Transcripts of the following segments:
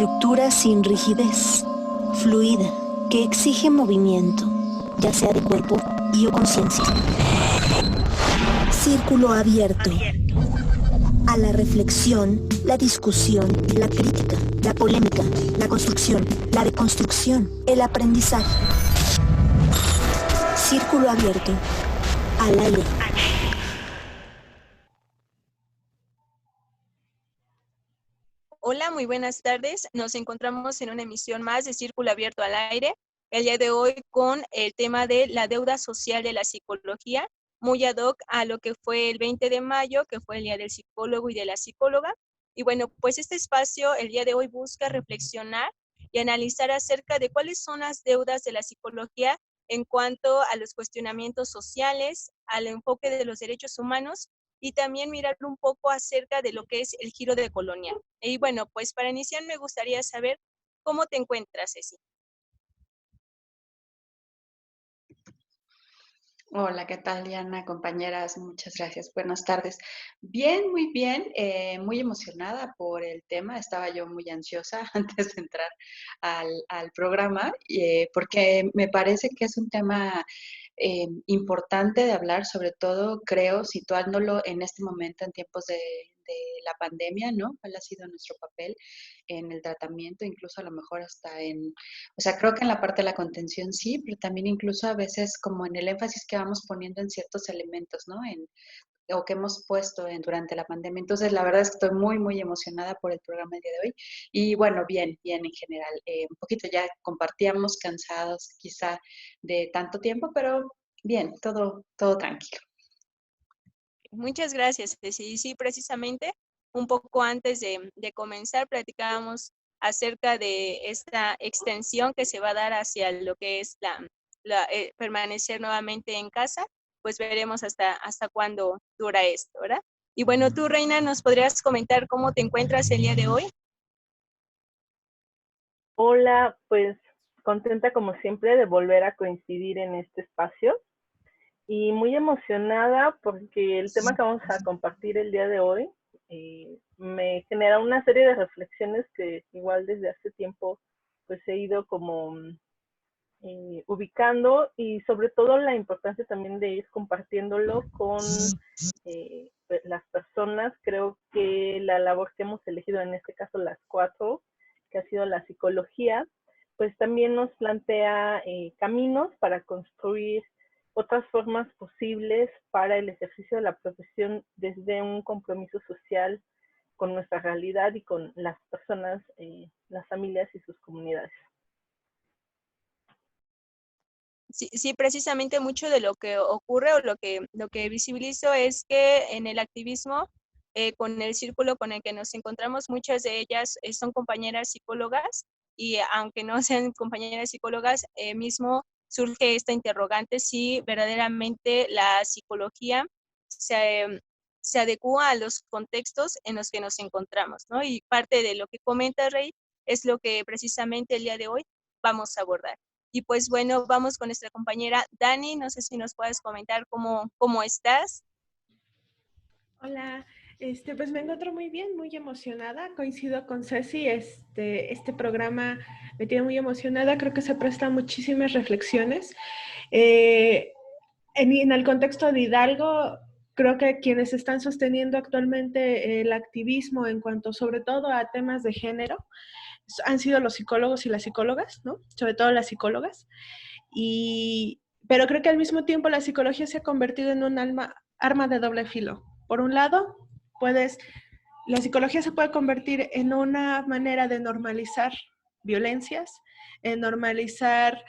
estructura sin rigidez, fluida, que exige movimiento, ya sea de cuerpo y o conciencia. Círculo abierto. A la reflexión, la discusión, la crítica, la polémica, la construcción, la deconstrucción, el aprendizaje. Círculo abierto. Al aire. Hola, muy buenas tardes. Nos encontramos en una emisión más de Círculo Abierto al Aire. El día de hoy con el tema de la deuda social de la psicología, muy ad hoc a lo que fue el 20 de mayo, que fue el Día del Psicólogo y de la Psicóloga. Y bueno, pues este espacio el día de hoy busca reflexionar y analizar acerca de cuáles son las deudas de la psicología en cuanto a los cuestionamientos sociales, al enfoque de los derechos humanos y también mirar un poco acerca de lo que es el giro de colonia. Y bueno, pues para iniciar me gustaría saber cómo te encuentras, Ceci. Hola, ¿qué tal, Diana? Compañeras, muchas gracias. Buenas tardes. Bien, muy bien, muy emocionada por el tema. Estaba yo muy ansiosa antes de entrar al programa, porque me parece que es un tema importante de hablar, sobre todo, creo, situándolo en este momento en tiempos de la pandemia, ¿no? ¿Cuál ha sido nuestro papel en el tratamiento, incluso a lo mejor hasta o sea, creo que en la parte de la contención sí, pero también incluso a veces como en el énfasis que vamos poniendo en ciertos elementos, ¿no? O que hemos puesto durante la pandemia. Entonces, la verdad es que estoy muy, muy emocionada por el programa del día de hoy. Y bueno, bien, bien en general. Un poquito ya compartíamos cansados quizá de tanto tiempo, pero bien, todo tranquilo. Muchas gracias, Ceci. Sí, precisamente un poco antes de comenzar platicábamos acerca de esta extensión que se va a dar hacia lo que es permanecer nuevamente en casa, pues veremos hasta cuándo dura esto, ¿verdad? Y bueno, tú, Reina, ¿nos podrías comentar cómo te encuentras el día de hoy? Hola, pues contenta como siempre de volver a coincidir en este espacio y muy emocionada porque el tema que vamos a compartir el día de hoy me genera una serie de reflexiones que igual desde hace tiempo pues he ido como ubicando y sobre todo la importancia también de ir compartiéndolo con las personas. Creo que la labor que hemos elegido, en este caso las cuatro, que ha sido la psicología, pues también nos plantea caminos para construir otras formas posibles para el ejercicio de la profesión desde un compromiso social con nuestra realidad y con las personas, las familias y sus comunidades. Sí, precisamente mucho de lo que ocurre o lo que visibilizo es que en el activismo, con el círculo con el que nos encontramos, muchas de ellas son compañeras psicólogas y aunque no sean compañeras psicólogas, mismo surge esta interrogante si verdaderamente la psicología se adecua a los contextos en los que nos encontramos, ¿no? Y parte de lo que comenta Rey es lo que precisamente el día de hoy vamos a abordar. Y pues bueno, vamos con nuestra compañera Dani. No sé si nos puedes comentar cómo estás. Hola, pues me encuentro muy bien, muy emocionada. Coincido con Ceci, este programa me tiene muy emocionada. Creo que se presta muchísimas reflexiones. En el contexto de Hidalgo, creo que quienes están sosteniendo actualmente el activismo en cuanto sobre todo a temas de género han sido los psicólogos y las psicólogas, ¿no? Sobre todo las psicólogas. Pero creo que al mismo tiempo la psicología se ha convertido en un arma de doble filo. Por un lado, la psicología se puede convertir en una manera de normalizar violencias, en normalizar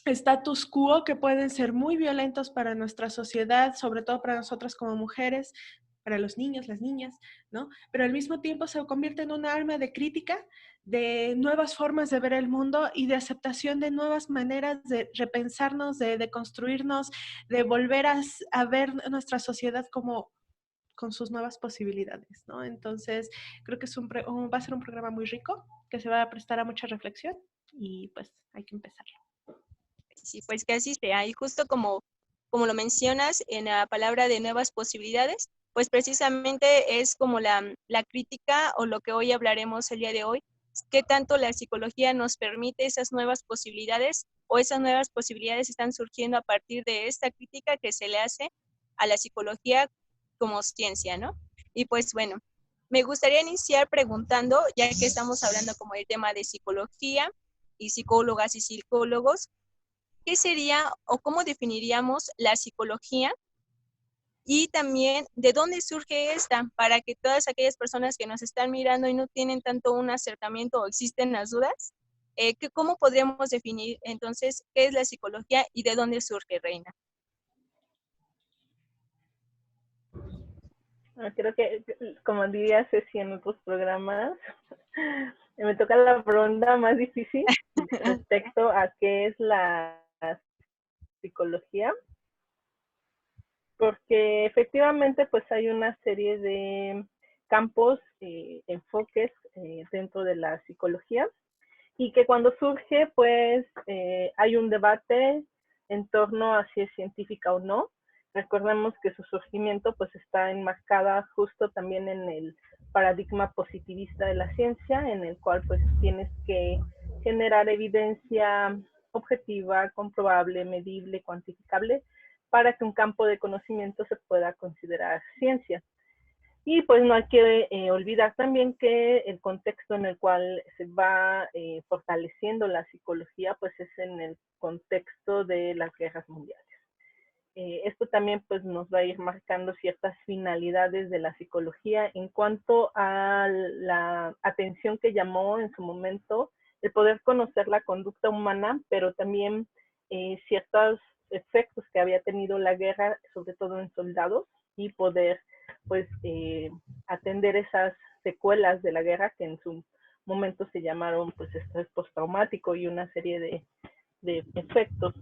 status quo que pueden ser muy violentos para nuestra sociedad, sobre todo para nosotras como mujeres, para los niños, las niñas, ¿no? Pero al mismo tiempo se convierte en un arma de crítica, de nuevas formas de ver el mundo y de aceptación de nuevas maneras de repensarnos, de construirnos, de volver a ver nuestra sociedad como con sus nuevas posibilidades, ¿no? Entonces, creo que va a ser un programa muy rico, que se va a prestar a mucha reflexión y pues hay que empezarlo. Sí, pues que así sea. Y justo como lo mencionas en la palabra de nuevas posibilidades, pues precisamente es como la crítica o lo que hoy hablaremos el día de hoy, qué tanto la psicología nos permite esas nuevas posibilidades o esas nuevas posibilidades están surgiendo a partir de esta crítica que se le hace a la psicología como ciencia, ¿no? Y pues bueno, me gustaría iniciar preguntando, ya que estamos hablando como el tema de psicología y psicólogas y psicólogos, ¿qué sería o cómo definiríamos la psicología? Y también, ¿de dónde surge esta? Para que todas aquellas personas que nos están mirando y no tienen tanto un acercamiento o existen las dudas, ¿cómo podríamos definir entonces qué es la psicología y de dónde surge, Reina? Creo que, como diría Ceci en otros programas, me toca la pregunta más difícil respecto a qué es la psicología, porque efectivamente pues hay una serie de campos, enfoques dentro de la psicología, y que cuando surge pues hay un debate en torno a si es científica o no. Recordemos que su surgimiento pues está enmarcada justo también en el paradigma positivista de la ciencia, en el cual pues tienes que generar evidencia objetiva, comprobable, medible, cuantificable, para que un campo de conocimiento se pueda considerar ciencia. Y pues no hay que olvidar también que el contexto en el cual se va fortaleciendo la psicología pues es en el contexto de las guerras mundiales. Esto también pues nos va a ir marcando ciertas finalidades de la psicología en cuanto a la atención que llamó en su momento el poder conocer la conducta humana, pero también ciertos efectos que había tenido la guerra, sobre todo en soldados, y poder pues atender esas secuelas de la guerra que en su momento se llamaron pues estrés postraumático y una serie de efectos.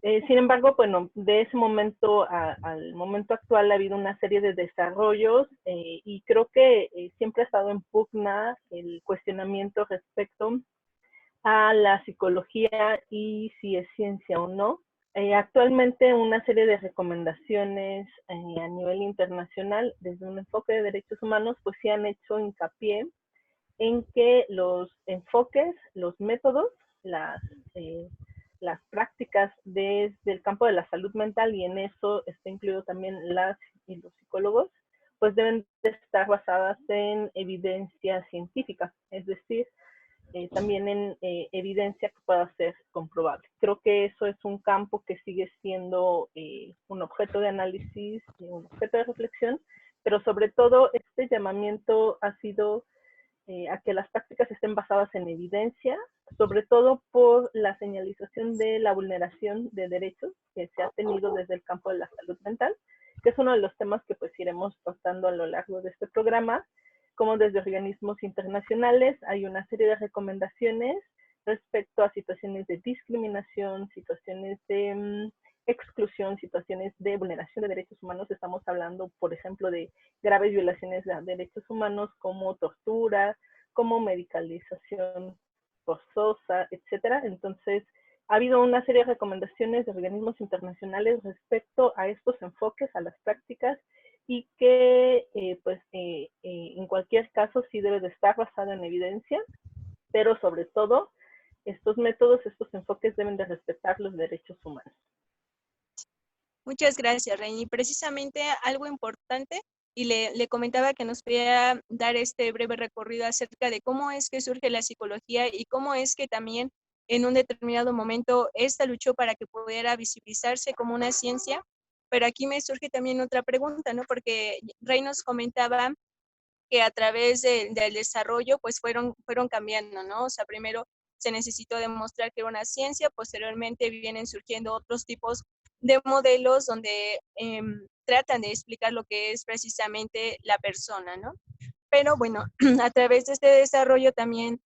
Sin embargo, bueno, de ese momento al momento actual ha habido una serie de desarrollos y creo que siempre ha estado en pugna el cuestionamiento respecto a la psicología y si es ciencia o no. Actualmente una serie de recomendaciones a nivel internacional desde un enfoque de derechos humanos pues sí han hecho hincapié en que los enfoques, los métodos, las prácticas desde el campo de la salud mental, y en eso está incluido también las y los psicólogos, pues deben de estar basadas en evidencia científica, es decir, también en evidencia que pueda ser comprobable. Creo que eso es un campo que sigue siendo un objeto de análisis, un objeto de reflexión, pero sobre todo este llamamiento ha sido a que las prácticas estén basadas en evidencia, sobre todo por la señalización de la vulneración de derechos que se ha tenido desde el campo de la salud mental, que es uno de los temas que pues iremos tratando a lo largo de este programa. Como desde organismos internacionales hay una serie de recomendaciones respecto a situaciones de discriminación, situaciones de exclusión, situaciones de vulneración de derechos humanos. Estamos hablando, por ejemplo, de graves violaciones de derechos humanos como tortura, como medicalización forzosa, etcétera. Entonces, ha habido una serie de recomendaciones de organismos internacionales respecto a estos enfoques, a las prácticas, y que en cualquier caso sí debe de estar basado en evidencia, pero sobre todo estos métodos, estos enfoques deben de respetar los derechos humanos. Muchas gracias, Reini. Precisamente algo importante, y le comentaba que nos podía dar este breve recorrido acerca de cómo es que surge la psicología y cómo es que también en un determinado momento esta luchó para que pudiera visibilizarse como una ciencia. Pero aquí me surge también otra pregunta, ¿no? Porque Rey nos comentaba que a través del desarrollo pues fueron cambiando, ¿no? O sea, primero se necesitó demostrar que era una ciencia, posteriormente vienen surgiendo otros tipos de modelos donde tratan de explicar lo que es precisamente la persona, ¿no? Pero bueno, a través de este desarrollo también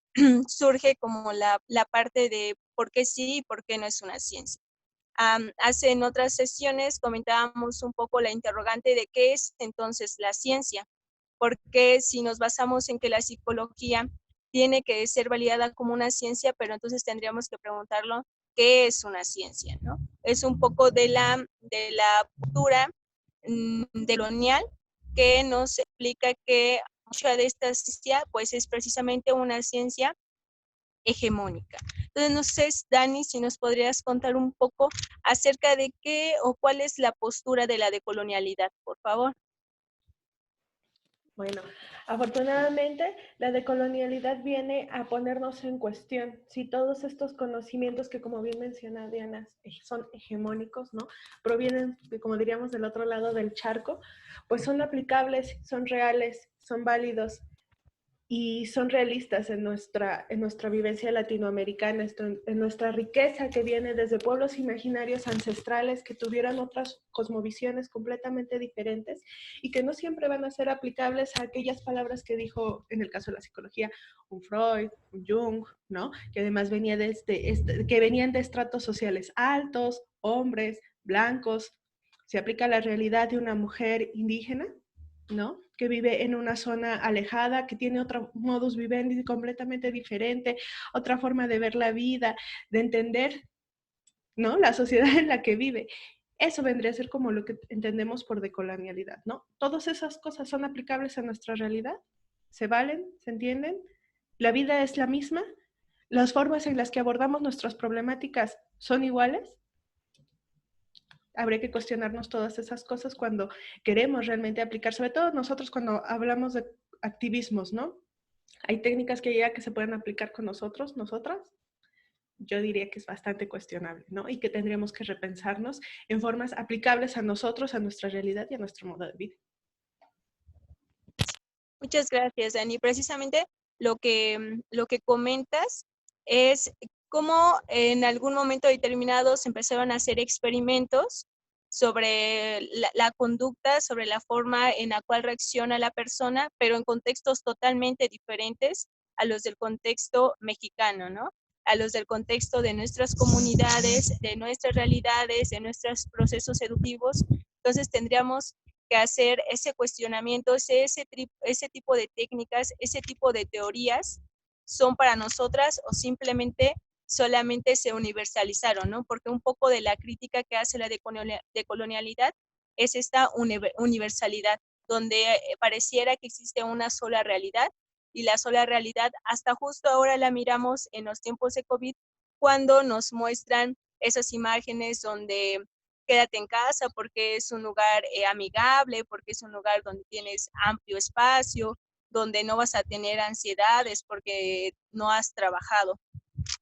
surge como la parte de por qué sí y por qué no es una ciencia. Hace en otras sesiones comentábamos un poco la interrogante de qué es entonces la ciencia, porque si nos basamos en que la psicología tiene que ser validada como una ciencia, pero entonces tendríamos que preguntarlo, ¿qué es una ciencia? ¿No? Es un poco de la postura delonial que nos explica que mucha de esta ciencia pues es precisamente una ciencia hegemónica. Entonces, no sé, Dani, si nos podrías contar un poco acerca de qué o cuál es la postura de la decolonialidad, por favor. Bueno, afortunadamente la decolonialidad viene a ponernos en cuestión si todos estos conocimientos que, como bien menciona Diana, son hegemónicos, ¿no? Provienen, como diríamos, del otro lado del charco, pues son aplicables, son reales, son válidos y son realistas en nuestra vivencia latinoamericana, en nuestra riqueza que viene desde pueblos imaginarios ancestrales que tuvieron otras cosmovisiones completamente diferentes y que no siempre van a ser aplicables a aquellas palabras que dijo, en el caso de la psicología, un Freud, un Jung, ¿no? Que además venía que venían de estratos sociales altos, hombres, blancos. Se aplica a la realidad de una mujer indígena, ¿no? Que vive en una zona alejada, que tiene otro modus vivendi completamente diferente, otra forma de ver la vida, de entender, ¿no? La sociedad en la que vive. Eso vendría a ser como lo que entendemos por decolonialidad, ¿no? Todas esas cosas son aplicables a nuestra realidad, se valen, se entienden, la vida es la misma, las formas en las que abordamos nuestras problemáticas son iguales. Habría que cuestionarnos todas esas cosas cuando queremos realmente aplicar, sobre todo nosotros cuando hablamos de activismos, ¿no? Hay técnicas que ya que se pueden aplicar con nosotros, nosotras. Yo diría que es bastante cuestionable, ¿no? Y que tendríamos que repensarnos en formas aplicables a nosotros, a nuestra realidad y a nuestro modo de vida. Muchas gracias, Dani. Precisamente lo que comentas es cómo en algún momento determinado se empezaron a hacer experimentos sobre la conducta, sobre la forma en la cual reacciona la persona, pero en contextos totalmente diferentes a los del contexto mexicano, ¿no? A los del contexto de nuestras comunidades, de nuestras realidades, de nuestros procesos educativos. Entonces tendríamos que hacer ese cuestionamiento, ese tipo de técnicas, ese tipo de teorías son para nosotras o simplemente solamente se universalizaron, ¿no? Porque un poco de la crítica que hace la decolonialidad es esta universalidad, donde pareciera que existe una sola realidad y la sola realidad hasta justo ahora la miramos en los tiempos de COVID cuando nos muestran esas imágenes donde quédate en casa porque es un lugar amigable, porque es un lugar donde tienes amplio espacio, donde no vas a tener ansiedades porque no has trabajado.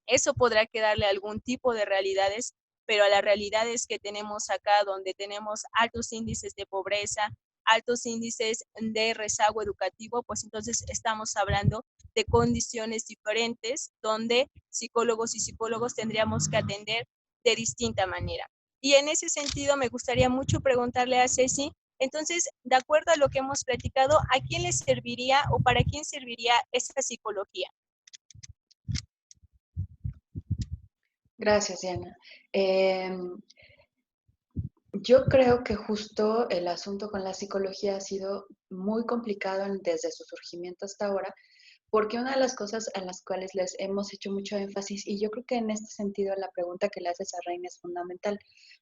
Eso podrá quedarle algún tipo de realidades, pero a las realidades que tenemos acá, donde tenemos altos índices de pobreza, altos índices de rezago educativo, pues entonces estamos hablando de condiciones diferentes donde psicólogos y psicólogos tendríamos que atender de distinta manera. Y en ese sentido me gustaría mucho preguntarle a Ceci, entonces, de acuerdo a lo que hemos platicado, ¿a quién le serviría o para quién serviría esta psicología? Gracias, Diana. Yo creo que justo el asunto con la psicología ha sido muy complicado desde su surgimiento hasta ahora, porque una de las cosas a las cuales les hemos hecho mucho énfasis, y yo creo que en este sentido la pregunta que le haces a Reina es fundamental,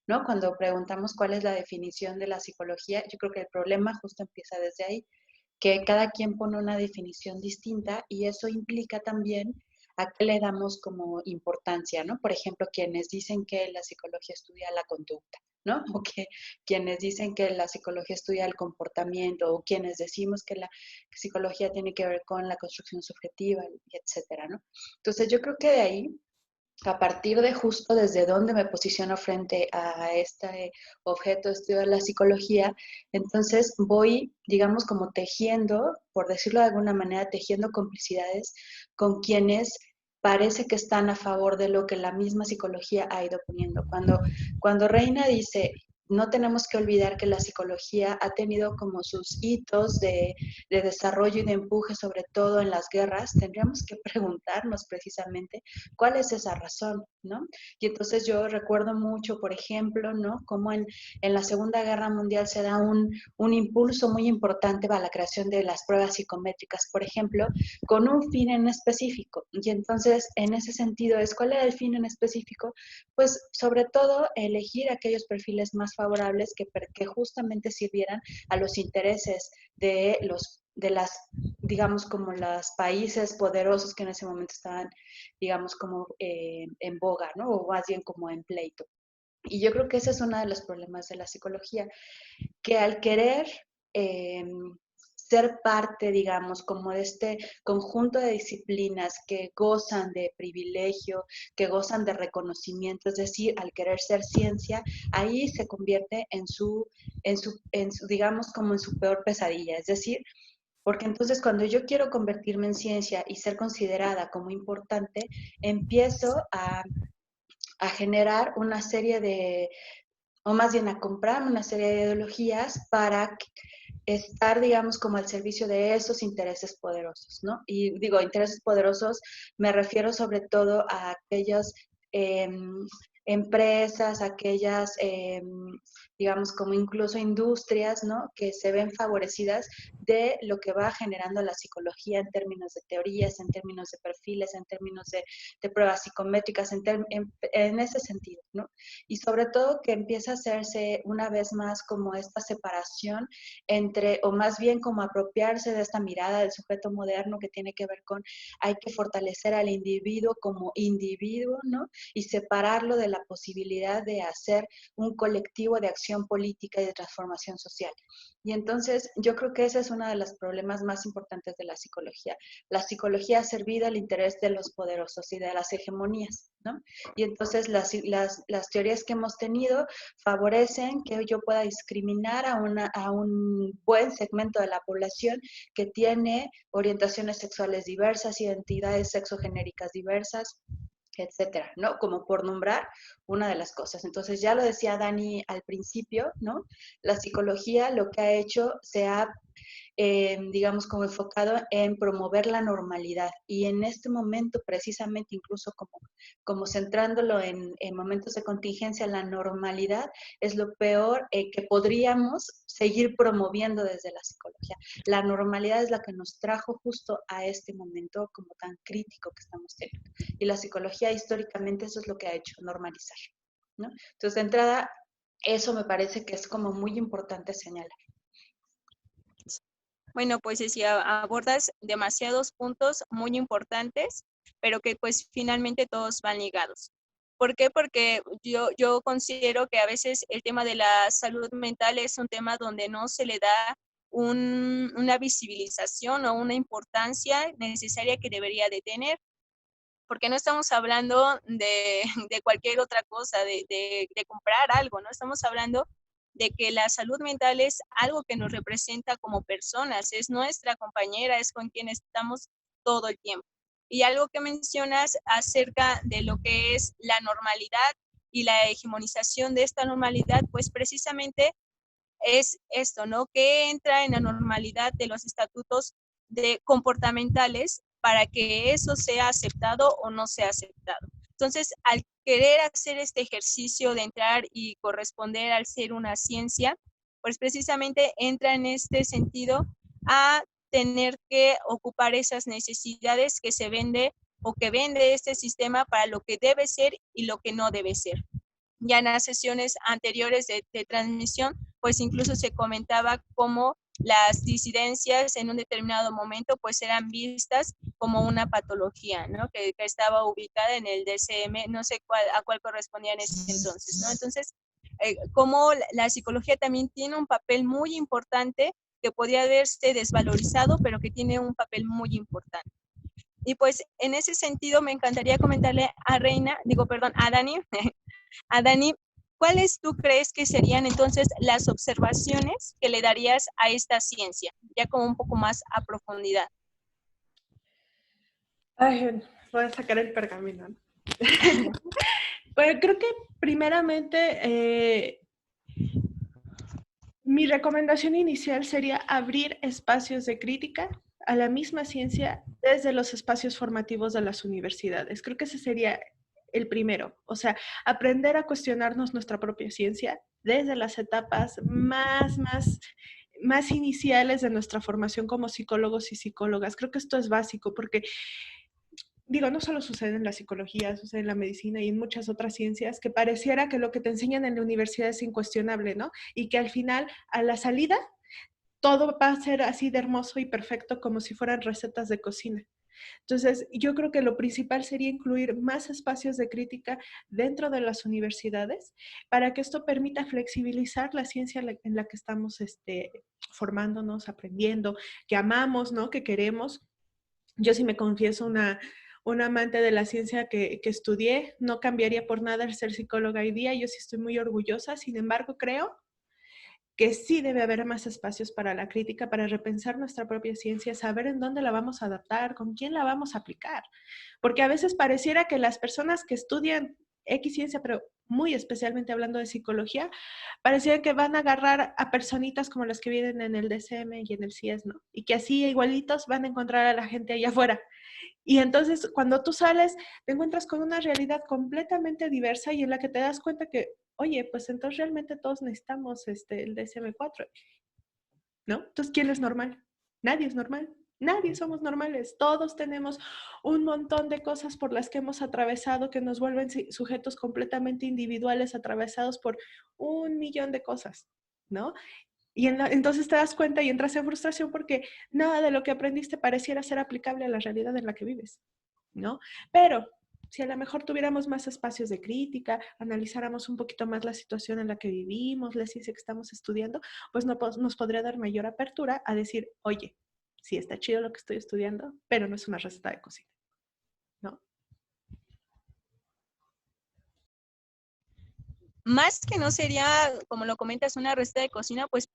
¿no? Cuando preguntamos cuál es la definición de la psicología, yo creo que el problema justo empieza desde ahí, que cada quien pone una definición distinta y eso implica también a qué le damos como importancia, ¿no? Por ejemplo, quienes dicen que la psicología estudia la conducta, ¿no? O que quienes dicen que la psicología estudia el comportamiento, o quienes decimos que la psicología tiene que ver con la construcción subjetiva, etcétera, ¿no? Entonces, yo creo que de ahí, a partir de justo desde donde me posiciono frente a este objeto de estudio de la psicología, entonces voy, digamos, como tejiendo, por decirlo de alguna manera, tejiendo complicidades con quienes parece que están a favor de lo que la misma psicología ha ido poniendo. Cuando Reina dice, no tenemos que olvidar que la psicología ha tenido como sus hitos de desarrollo y de empuje, sobre todo en las guerras, tendríamos que preguntarnos precisamente cuál es esa razón, ¿no? Y entonces yo recuerdo mucho, por ejemplo, ¿no? Cómo en la Segunda Guerra Mundial se da un impulso muy importante para la creación de las pruebas psicométricas, por ejemplo, con un fin en específico. Y entonces, en ese sentido, ¿cuál era el fin en específico? Pues sobre todo elegir aquellos perfiles más favorables que justamente sirvieran a los intereses de las, digamos, como los países poderosos que en ese momento estaban, digamos, como en boga, ¿no? O más bien como en pleito. Y yo creo que ese es uno de los problemas de la psicología, que al querer ser parte, digamos, como de este conjunto de disciplinas que gozan de privilegio, que gozan de reconocimiento, es decir, al querer ser ciencia, ahí se convierte digamos, como en su peor pesadilla, es decir, porque entonces cuando yo quiero convertirme en ciencia y ser considerada como importante, empiezo a generar una serie o más bien a comprar una serie de ideologías para estar, digamos, como al servicio de esos intereses poderosos, ¿no? Y digo, intereses poderosos, me refiero sobre todo a aquellas empresas, aquellas, digamos, como incluso industrias, ¿no? Que se ven favorecidas de lo que va generando la psicología en términos de teorías, en términos de perfiles, en términos de pruebas psicométricas, en ese sentido, ¿no? Y sobre todo que empieza a hacerse una vez más como esta separación entre, o más bien como apropiarse de esta mirada del sujeto moderno que tiene que ver con hay que fortalecer al individuo como individuo, ¿no? Y separarlo de la posibilidad de hacer un colectivo de acción política y de transformación social. Y entonces yo creo que ese es uno de los problemas más importantes de la psicología. La psicología ha servido al interés de los poderosos y de las hegemonías, ¿no? Y entonces las teorías que hemos tenido favorecen que yo pueda discriminar a un buen segmento de la población que tiene orientaciones sexuales diversas, identidades sexogenéricas diversas, etcétera, ¿no? Como por nombrar una de las cosas. Entonces, ya lo decía Dani al principio, ¿no? La psicología lo que ha hecho se ha digamos, como enfocado en promover la normalidad. Y en este momento, precisamente, incluso como centrándolo en momentos de contingencia, la normalidad es lo peor que podríamos seguir promoviendo desde la psicología. La normalidad es la que nos trajo justo a este momento como tan crítico que estamos teniendo. Y la psicología históricamente eso es lo que ha hecho, normalizar, ¿no? Entonces, de entrada, eso me parece que es como muy importante señalar. Bueno, pues decía, abordas demasiados puntos muy importantes, pero que pues finalmente todos van ligados. ¿Por qué? Porque yo considero que a veces el tema de la salud mental es un tema donde no se le da una visibilización o una importancia necesaria que debería de tener, porque no estamos hablando de cualquier otra cosa, de comprar algo, ¿no? Estamos hablando de que la salud mental es algo que nos representa como personas, es nuestra compañera, es con quien estamos todo el tiempo. Y algo que mencionas acerca de lo que es la normalidad y la hegemonización de esta normalidad, pues precisamente es esto, ¿no? Que entra en la normalidad de los estatutos comportamentales para que eso sea aceptado o no sea aceptado. Entonces, al querer hacer este ejercicio de entrar y corresponder al ser una ciencia, pues precisamente entra en este sentido a tener que ocupar esas necesidades que se vende o que vende este sistema para lo que debe ser y lo que no debe ser. Ya en las sesiones anteriores de transmisión, pues incluso se comentaba cómo las disidencias en un determinado momento pues eran vistas como una patología, ¿no? Que estaba ubicada en el DSM, no sé a cuál correspondía en ese entonces, ¿no? Entonces, como la psicología también tiene un papel muy importante que podría haberse desvalorizado, pero que tiene un papel muy importante. Y pues en ese sentido me encantaría comentarle a Dani, a Dani, ¿cuáles tú crees que serían entonces las observaciones que le darías a esta ciencia, ya como un poco más a profundidad? Ay, voy a sacar el pergamino. Pues creo que primeramente mi recomendación inicial sería abrir espacios de crítica a la misma ciencia desde los espacios formativos de las universidades. Creo que ese sería el primero, o sea, aprender a cuestionarnos nuestra propia ciencia desde las etapas más iniciales de nuestra formación como psicólogos y psicólogas. Creo que esto es básico porque digo, no solo sucede en la psicología, sucede en la medicina y en muchas otras ciencias, que pareciera que lo que te enseñan en la universidad es incuestionable, ¿no? Y que al final, a la salida, todo va a ser así de hermoso y perfecto como si fueran recetas de cocina. Entonces, yo creo que lo principal sería incluir más espacios de crítica dentro de las universidades para que esto permita flexibilizar la ciencia en la que estamos formándonos, aprendiendo, que amamos, ¿no? Que queremos. Yo sí me confieso una amante de la ciencia que estudié, no cambiaría por nada el ser psicóloga hoy día, yo sí estoy muy orgullosa, sin embargo creo que sí debe haber más espacios para la crítica, para repensar nuestra propia ciencia, saber en dónde la vamos a adaptar, con quién la vamos a aplicar. Porque a veces pareciera que las personas que estudian X ciencia, pero muy especialmente hablando de psicología, pareciera que van a agarrar a personitas como las que vienen en el DSM y en el CIES, ¿no? Y que así igualitos van a encontrar a la gente allá afuera. Y entonces cuando tú sales, te encuentras con una realidad completamente diversa y en la que te das cuenta que, oye, pues entonces realmente todos necesitamos el DSM-4, ¿no? Entonces, ¿quién es normal? Nadie es normal. Nadie somos normales. Todos tenemos un montón de cosas por las que hemos atravesado que nos vuelven sujetos completamente individuales, atravesados por un millón de cosas, ¿no? Y entonces te das cuenta y entras en frustración porque nada de lo que aprendiste pareciera ser aplicable a la realidad en la que vives, ¿no? Pero si a lo mejor tuviéramos más espacios de crítica, analizáramos un poquito más la situación en la que vivimos, la ciencia que estamos estudiando, pues nos podría dar mayor apertura a decir, oye, sí está chido lo que estoy estudiando, pero no es una receta de cocina, ¿no? Más que no sería, como lo comentas, una receta de cocina, pues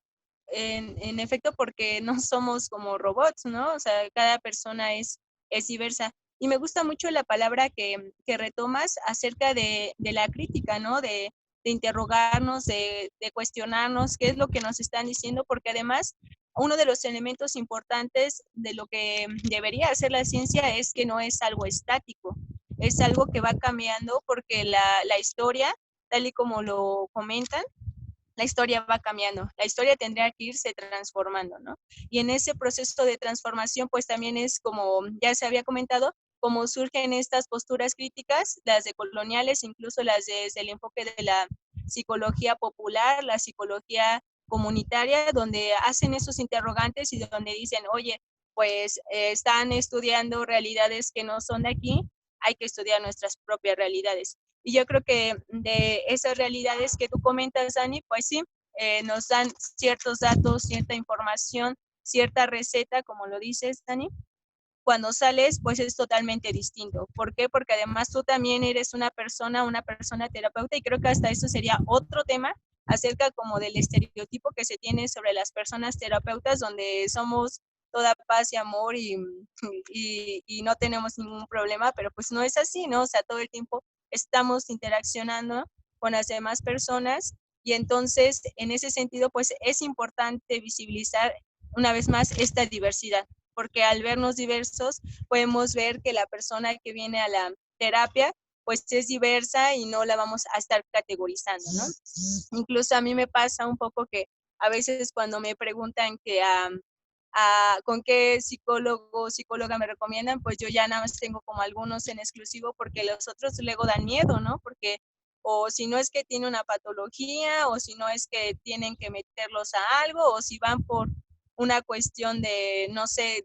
en efecto, porque no somos como robots, ¿no? O sea, cada persona es diversa. Y me gusta mucho la palabra que retomas acerca de la crítica, ¿no? De interrogarnos, de cuestionarnos qué es lo que nos están diciendo, porque además uno de los elementos importantes de lo que debería hacer la ciencia es que no es algo estático, es algo que va cambiando porque la historia, tal y como lo comentan, la historia va cambiando, la historia tendría que irse transformando, ¿no? Y en ese proceso de transformación, pues también es como ya se había comentado, como surgen estas posturas críticas, las de coloniales, incluso las desde el enfoque de la psicología popular, la psicología comunitaria, donde hacen esos interrogantes y donde dicen, oye, pues están estudiando realidades que no son de aquí, hay que estudiar nuestras propias realidades. Y yo creo que de esas realidades que tú comentas, Dani, pues sí, nos dan ciertos datos, cierta información, cierta receta, como lo dices, Dani. Cuando sales, pues es totalmente distinto. ¿Por qué? Porque además tú también eres una persona terapeuta, y creo que hasta eso sería otro tema acerca como del estereotipo que se tiene sobre las personas terapeutas, donde somos toda paz y amor y no tenemos ningún problema, pero pues no es así, ¿no? O sea, todo el tiempo estamos interaccionando con las demás personas y entonces en ese sentido pues es importante visibilizar una vez más esta diversidad, porque al vernos diversos podemos ver que la persona que viene a la terapia pues es diversa y no la vamos a estar categorizando, ¿no? Incluso a mí me pasa un poco que a veces cuando me preguntan que con qué psicólogo o psicóloga me recomiendan, pues yo ya nada más tengo como algunos en exclusivo porque los otros luego dan miedo, ¿no? Porque o si no es que tiene una patología, o si no es que tienen que meterlos a algo, o si van por una cuestión de, no sé,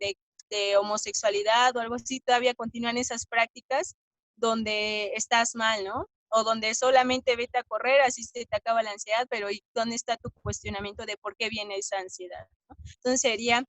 de homosexualidad o algo así, todavía continúan esas prácticas donde estás mal, ¿no? O donde solamente vete a correr, así se te acaba la ansiedad, pero ¿y dónde está tu cuestionamiento de por qué viene esa ansiedad? ¿No? Entonces sería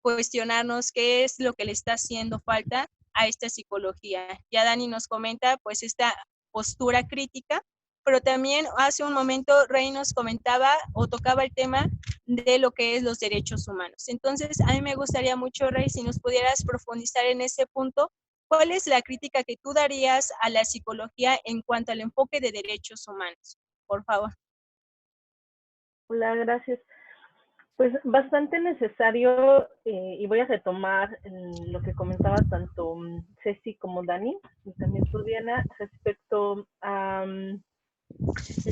cuestionarnos qué es lo que le está haciendo falta a esta psicología. Ya Dani nos comenta pues esta postura crítica, pero también hace un momento Rey nos comentaba o tocaba el tema de lo que es los derechos humanos. Entonces a mí me gustaría mucho, Rey, si nos pudieras profundizar en ese punto, ¿cuál es la crítica que tú darías a la psicología en cuanto al enfoque de derechos humanos? Por favor. Hola, gracias. Pues bastante necesario, y voy a retomar lo que comentaba tanto Ceci como Dani, y también tú, Diana, respecto a el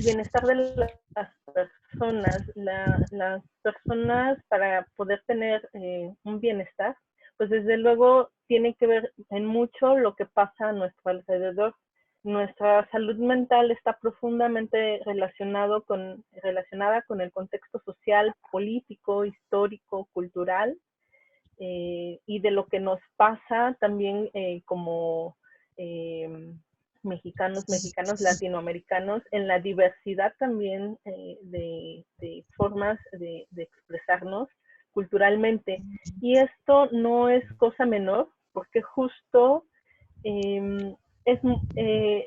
bienestar de las personas. Las personas, para poder tener un bienestar, pues desde luego tiene que ver en mucho lo que pasa a nuestro alrededor. Nuestra salud mental está profundamente relacionada con el contexto social, político, histórico, cultural, y de lo que nos pasa también como mexicanos, latinoamericanos, en la diversidad también de formas de expresarnos culturalmente. Y esto no es cosa menor, porque justo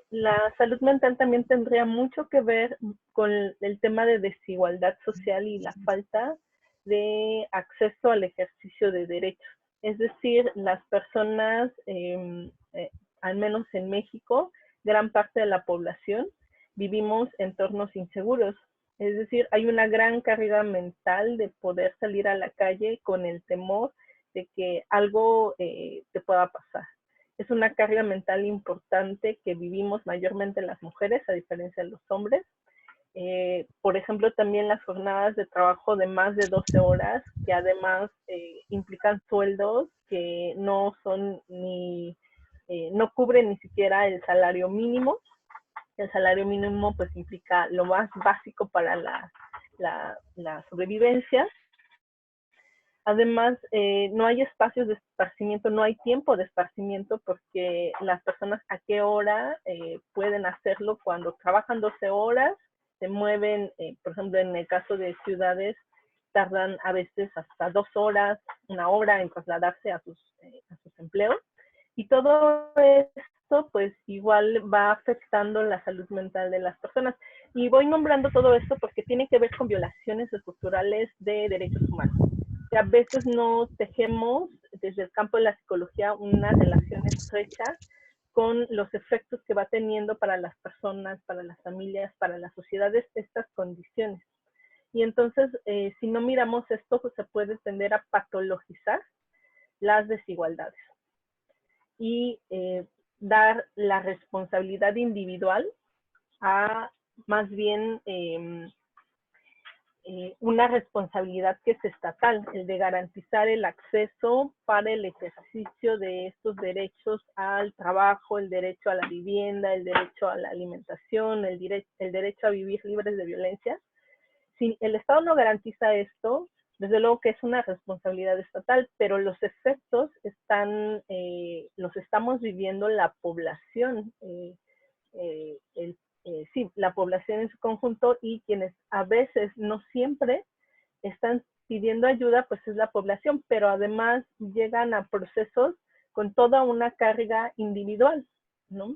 la salud mental también tendría mucho que ver con el tema de desigualdad social y la falta de acceso al ejercicio de derechos. Es decir, las personas, al menos en México, gran parte de la población vivimos en entornos inseguros. Es decir, hay una gran carga mental de poder salir a la calle con el temor de que algo te pueda pasar. Es una carga mental importante que vivimos mayormente las mujeres, a diferencia de los hombres. Por ejemplo, también las jornadas de trabajo de más de 12 horas, que además implican sueldos que no son no cubren ni siquiera el salario mínimo. El salario mínimo pues implica lo más básico para la sobrevivencia. Además, no hay espacios de esparcimiento, no hay tiempo de esparcimiento, porque las personas a qué hora pueden hacerlo cuando trabajan 12 horas, se mueven, por ejemplo, en el caso de ciudades, tardan a veces hasta 2 horas, 1 hora en trasladarse a sus empleos. Y todo esto, pues, igual va afectando la salud mental de las personas. Y voy nombrando todo esto porque tiene que ver con violaciones estructurales de derechos humanos. Que a veces no tejemos desde el campo de la psicología una relación estrecha con los efectos que va teniendo para las personas, para las familias, para las sociedades, estas condiciones. Y entonces, si no miramos esto, pues se puede tender a patologizar las desigualdades y dar la responsabilidad individual a más bien una responsabilidad que es estatal, el de garantizar el acceso para el ejercicio de estos derechos al trabajo, el derecho a la vivienda, el derecho a la alimentación, el derecho a vivir libres de violencia. Si el Estado no garantiza esto, desde luego que es una responsabilidad estatal, pero los efectos los estamos viviendo la población, sí, la población en su conjunto, y quienes a veces no siempre están pidiendo ayuda, pues es la población, pero además llegan a procesos con toda una carga individual, ¿no?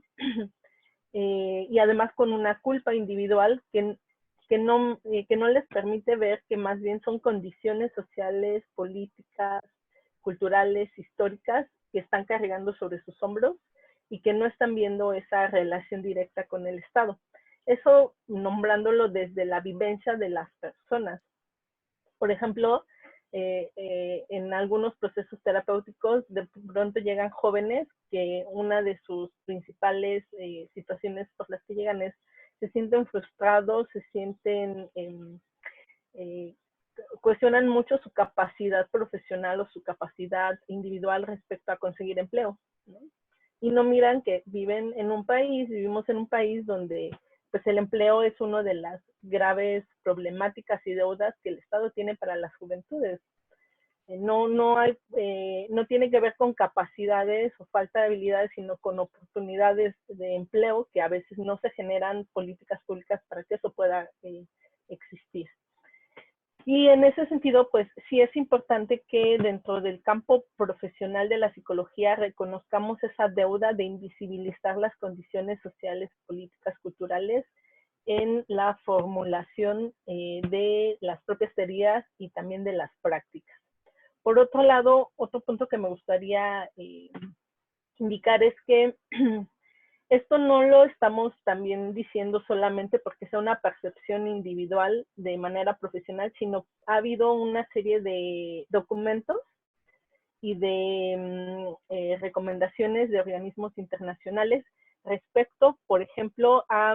Y además con una culpa individual que no les permite ver que más bien son condiciones sociales, políticas, culturales, históricas, que están cargando sobre sus hombros y que no están viendo esa relación directa con el Estado. Eso nombrándolo desde la vivencia de las personas. Por ejemplo, en algunos procesos terapéuticos de pronto llegan jóvenes que una de sus principales situaciones por las que llegan es se sienten frustrados, se sienten, cuestionan mucho su capacidad profesional o su capacidad individual respecto a conseguir empleo, ¿no? Y no miran que vivimos en un país donde pues el empleo es una de las graves problemáticas y deudas que el Estado tiene para las juventudes. No tiene que ver con capacidades o falta de habilidades, sino con oportunidades de empleo que a veces no se generan políticas públicas para que eso pueda existir. Y en ese sentido, pues sí es importante que dentro del campo profesional de la psicología reconozcamos esa deuda de invisibilizar las condiciones sociales, políticas, culturales en la formulación de las propias teorías y también de las prácticas. Por otro lado, otro punto que me gustaría indicar es que esto no lo estamos también diciendo solamente porque sea una percepción individual de manera profesional, sino ha habido una serie de documentos y de recomendaciones de organismos internacionales respecto, por ejemplo, a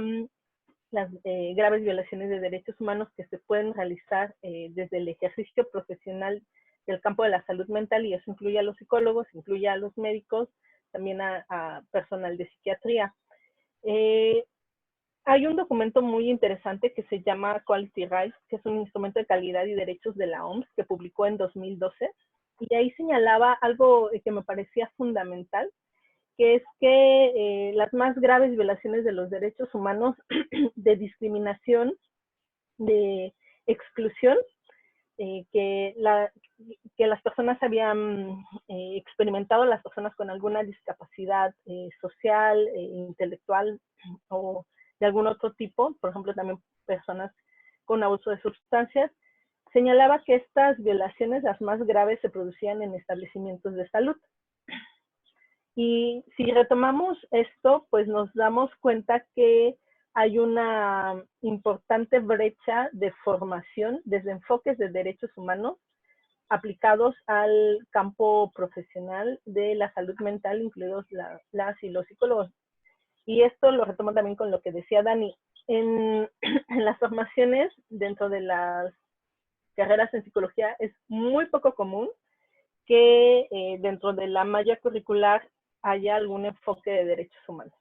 las graves violaciones de derechos humanos que se pueden realizar desde el ejercicio profesional del campo de la salud mental, y eso incluye a los psicólogos, incluye a los médicos, también a personal de psiquiatría. Hay un documento muy interesante que se llama Quality Rights, que es un instrumento de calidad y derechos de la OMS, que publicó en 2012, y ahí señalaba algo que me parecía fundamental, que es que las más graves violaciones de los derechos humanos de discriminación, de exclusión, que las personas habían experimentado, las personas con alguna discapacidad social, intelectual o de algún otro tipo, por ejemplo, también personas con abuso de sustancias, señalaba que estas violaciones, las más graves, se producían en establecimientos de salud. Y si retomamos esto, pues nos damos cuenta que hay una importante brecha de formación desde enfoques de derechos humanos aplicados al campo profesional de la salud mental, incluidos las y los psicólogos. Y esto lo retomo también con lo que decía Dani. En las formaciones dentro de las carreras en psicología es muy poco común que dentro de la malla curricular haya algún enfoque de derechos humanos.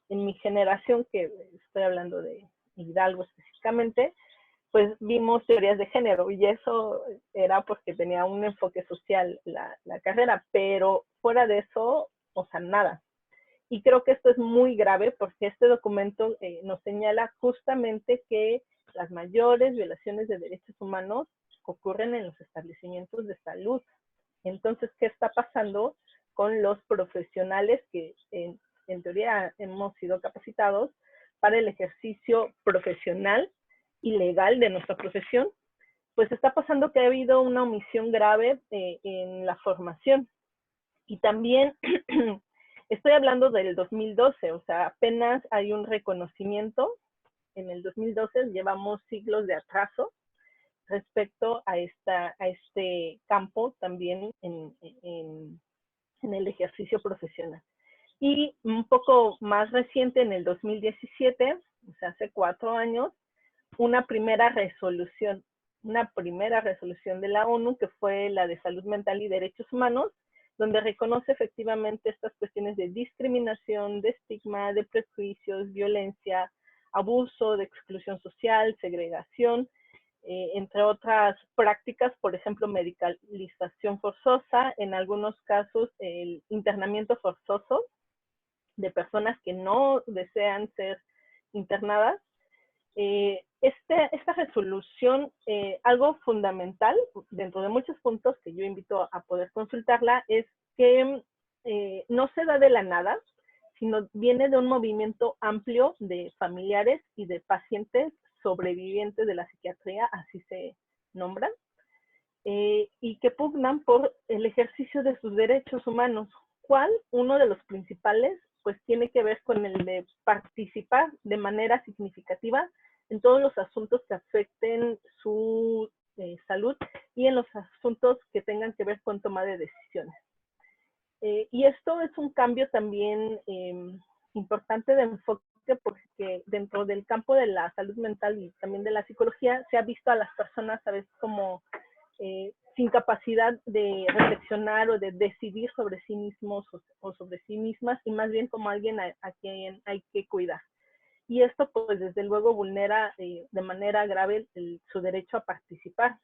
En mi generación, que estoy hablando de Hidalgo específicamente, pues vimos teorías de género, y eso era porque tenía un enfoque social la carrera, pero fuera de eso, o sea, nada. Y creo que esto es muy grave porque este documento nos señala justamente que las mayores violaciones de derechos humanos ocurren en los establecimientos de salud. Entonces, ¿qué está pasando con los profesionales que en teoría hemos sido capacitados para el ejercicio profesional y legal de nuestra profesión? Pues está pasando que ha habido una omisión grave en la formación. Y también estoy hablando del 2012, o sea, apenas hay un reconocimiento. En el 2012 llevamos siglos de atraso respecto a este campo también en el ejercicio profesional. Y un poco más reciente, en el 2017, o sea, hace 4 años, una primera resolución de la ONU, que fue la de salud mental y derechos humanos, donde reconoce efectivamente estas cuestiones de discriminación, de estigma, de prejuicios, violencia, abuso, de exclusión social, segregación, entre otras prácticas, por ejemplo, medicalización forzosa, en algunos casos el internamiento forzoso de personas que no desean ser internadas. Esta resolución, algo fundamental, dentro de muchos puntos que yo invito a poder consultarla, es que no se da de la nada, sino viene de un movimiento amplio de familiares y de pacientes sobrevivientes de la psiquiatría, así se nombran, y que pugnan por el ejercicio de sus derechos humanos. ¿Cuál? Uno de los principales, pues tiene que ver con el de participar de manera significativa en todos los asuntos que afecten su salud y en los asuntos que tengan que ver con toma de decisiones. Y esto es un cambio también importante de enfoque, porque dentro del campo de la salud mental y también de la psicología se ha visto a las personas a veces como sin capacidad de reflexionar o de decidir sobre sí mismos o sobre sí mismas, y más bien como alguien a quien hay que cuidar. Y esto pues desde luego vulnera de manera grave su derecho a participar.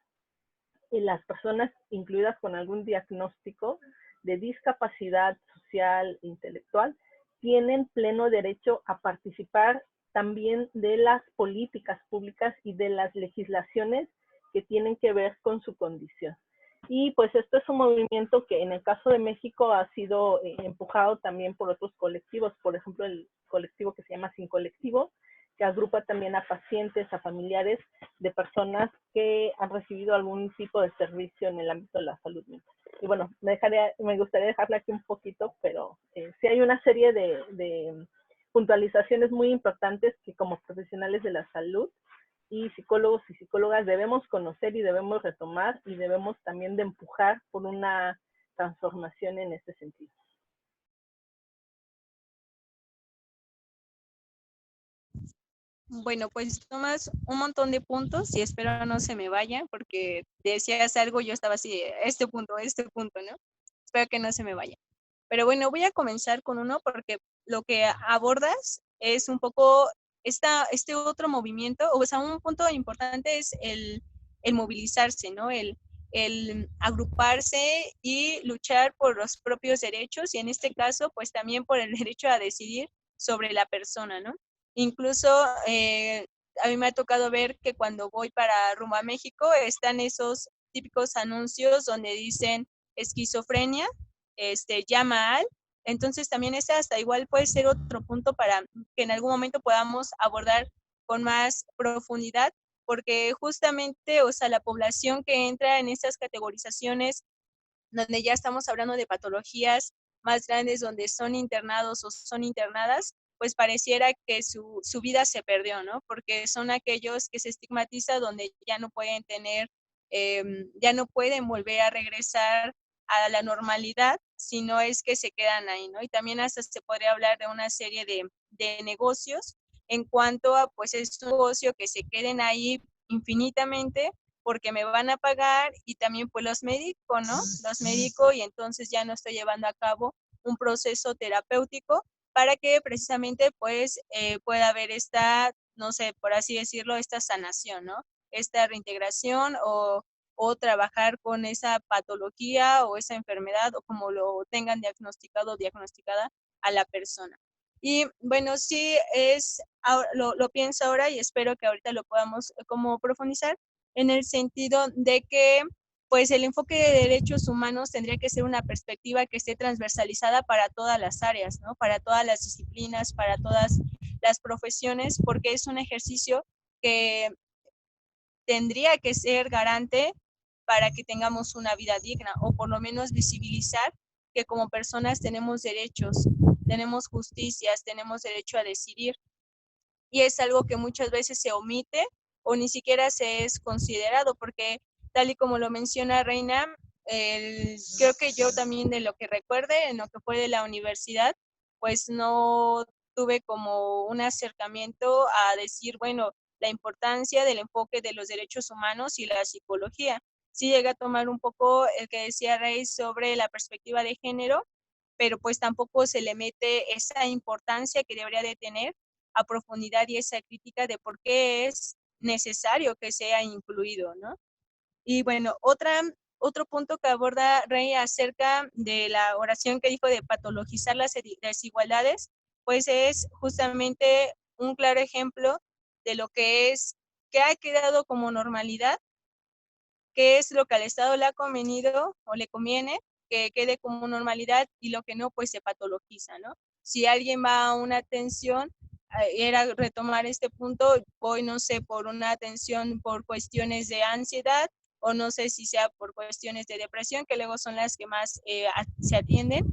Y las personas incluidas con algún diagnóstico de discapacidad social e intelectual tienen pleno derecho a participar también de las políticas públicas y de las legislaciones que tienen que ver con su condición. Y pues esto es un movimiento que en el caso de México ha sido empujado también por otros colectivos, por ejemplo el colectivo que se llama Sin Colectivo, que agrupa también a pacientes, a familiares de personas que han recibido algún tipo de servicio en el ámbito de la salud mental. Y bueno, me gustaría dejarla aquí un poquito, pero sí hay una serie de puntualizaciones muy importantes que como profesionales de la salud y psicólogos y psicólogas debemos conocer y debemos retomar, y debemos también de empujar por una transformación en este sentido. Bueno, pues tomas un montón de puntos y espero no se me vayan porque decías algo, yo estaba así, este punto, ¿no? Espero que no se me vaya. Pero bueno, voy a comenzar con uno porque lo que abordas es un poco este otro movimiento, o sea, un punto importante es el movilizarse, ¿no? El agruparse y luchar por los propios derechos y en este caso, pues también por el derecho a decidir sobre la persona, ¿no? Incluso a mí me ha tocado ver que cuando voy para rumbo a México están esos típicos anuncios donde dicen esquizofrenia, llama al. Entonces también ese hasta igual puede ser otro punto para que en algún momento podamos abordar con más profundidad, porque justamente, o sea, la población que entra en estas categorizaciones donde ya estamos hablando de patologías más grandes, donde son internados o son internadas, pues pareciera que su vida se perdió, ¿no? Porque son aquellos que se estigmatiza donde ya no pueden tener, ya no pueden volver a regresar a la normalidad, sino es que se quedan ahí, ¿no? Y también hasta se podría hablar de una serie de negocios en cuanto a, pues, es un negocio que se queden ahí infinitamente porque me van a pagar y también pues los medico, ¿no? Los medico y entonces ya no estoy llevando a cabo un proceso terapéutico para que precisamente pues pueda haber esta, no sé, por así decirlo, esta sanación, ¿no? Esta reintegración o trabajar con esa patología o esa enfermedad o como lo tengan diagnosticado o diagnosticada a la persona. Y bueno, sí lo pienso ahora y espero que ahorita lo podamos como profundizar en el sentido de que pues el enfoque de derechos humanos tendría que ser una perspectiva que esté transversalizada para todas las áreas, ¿no? Para todas las disciplinas, para todas las profesiones, porque es un ejercicio que tendría que ser garante para que tengamos una vida digna o por lo menos visibilizar que como personas tenemos derechos, tenemos justicias, tenemos derecho a decidir y es algo que muchas veces se omite o ni siquiera se es considerado porque tal y como lo menciona Reina, creo que yo también de lo que recuerde, en lo que fue de la universidad, pues no tuve como un acercamiento a decir, bueno, la importancia del enfoque de los derechos humanos y la psicología. Sí llega a tomar un poco el que decía Rey sobre la perspectiva de género, pero pues tampoco se le mete esa importancia que debería de tener a profundidad y esa crítica de por qué es necesario que sea incluido, ¿no? Y bueno, otro punto que aborda Rey acerca de la oración que dijo de patologizar las desigualdades, pues es justamente un claro ejemplo de lo que es, que ha quedado como normalidad, qué es lo que al Estado le ha convenido o le conviene que quede como normalidad y lo que no, pues se patologiza, ¿no? Si alguien va a una atención, era retomar este punto, voy, no sé, por una atención por cuestiones de ansiedad o no sé si sea por cuestiones de depresión, que luego son las que más se atienden,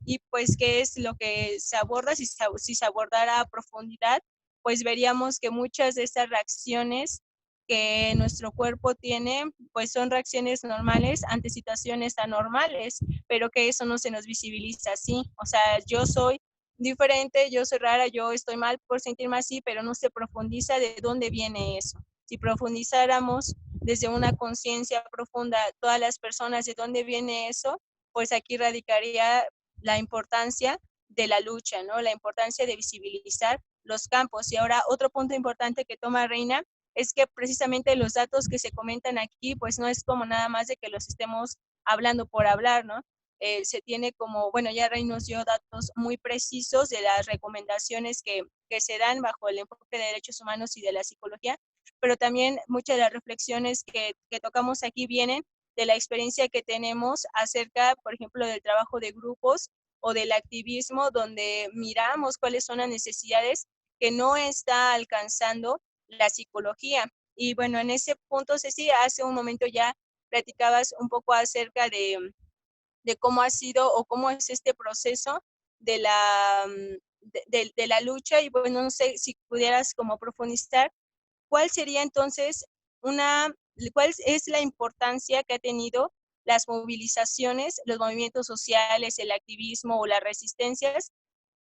y pues qué es lo que se aborda, si se abordara a profundidad, pues veríamos que muchas de estas reacciones que nuestro cuerpo tiene, pues son reacciones normales ante situaciones anormales, pero que eso no se nos visibiliza así. O sea, yo soy diferente, yo soy rara, yo estoy mal por sentirme así, pero no se profundiza de dónde viene eso. Si profundizáramos desde una conciencia profunda, todas las personas, de dónde viene eso, pues aquí radicaría la importancia de la lucha, ¿no? La importancia de visibilizar los campos. Y ahora otro punto importante que toma Reina es que precisamente los datos que se comentan aquí, pues no es como nada más de que los estemos hablando por hablar, ¿no? Se tiene como, bueno, ya Rey nos dio datos muy precisos de las recomendaciones que se dan bajo el enfoque de derechos humanos y de la psicología, pero también muchas de las reflexiones que tocamos aquí vienen de la experiencia que tenemos acerca, por ejemplo, del trabajo de grupos o del activismo, donde miramos cuáles son las necesidades que no está alcanzando la psicología. Y bueno, en ese punto, Ceci, hace un momento ya platicabas un poco acerca de cómo ha sido o cómo es este proceso de la lucha y bueno, no sé si pudieras como profundizar, ¿cuál sería entonces cuál es la importancia que ha tenido las movilizaciones, los movimientos sociales, el activismo o las resistencias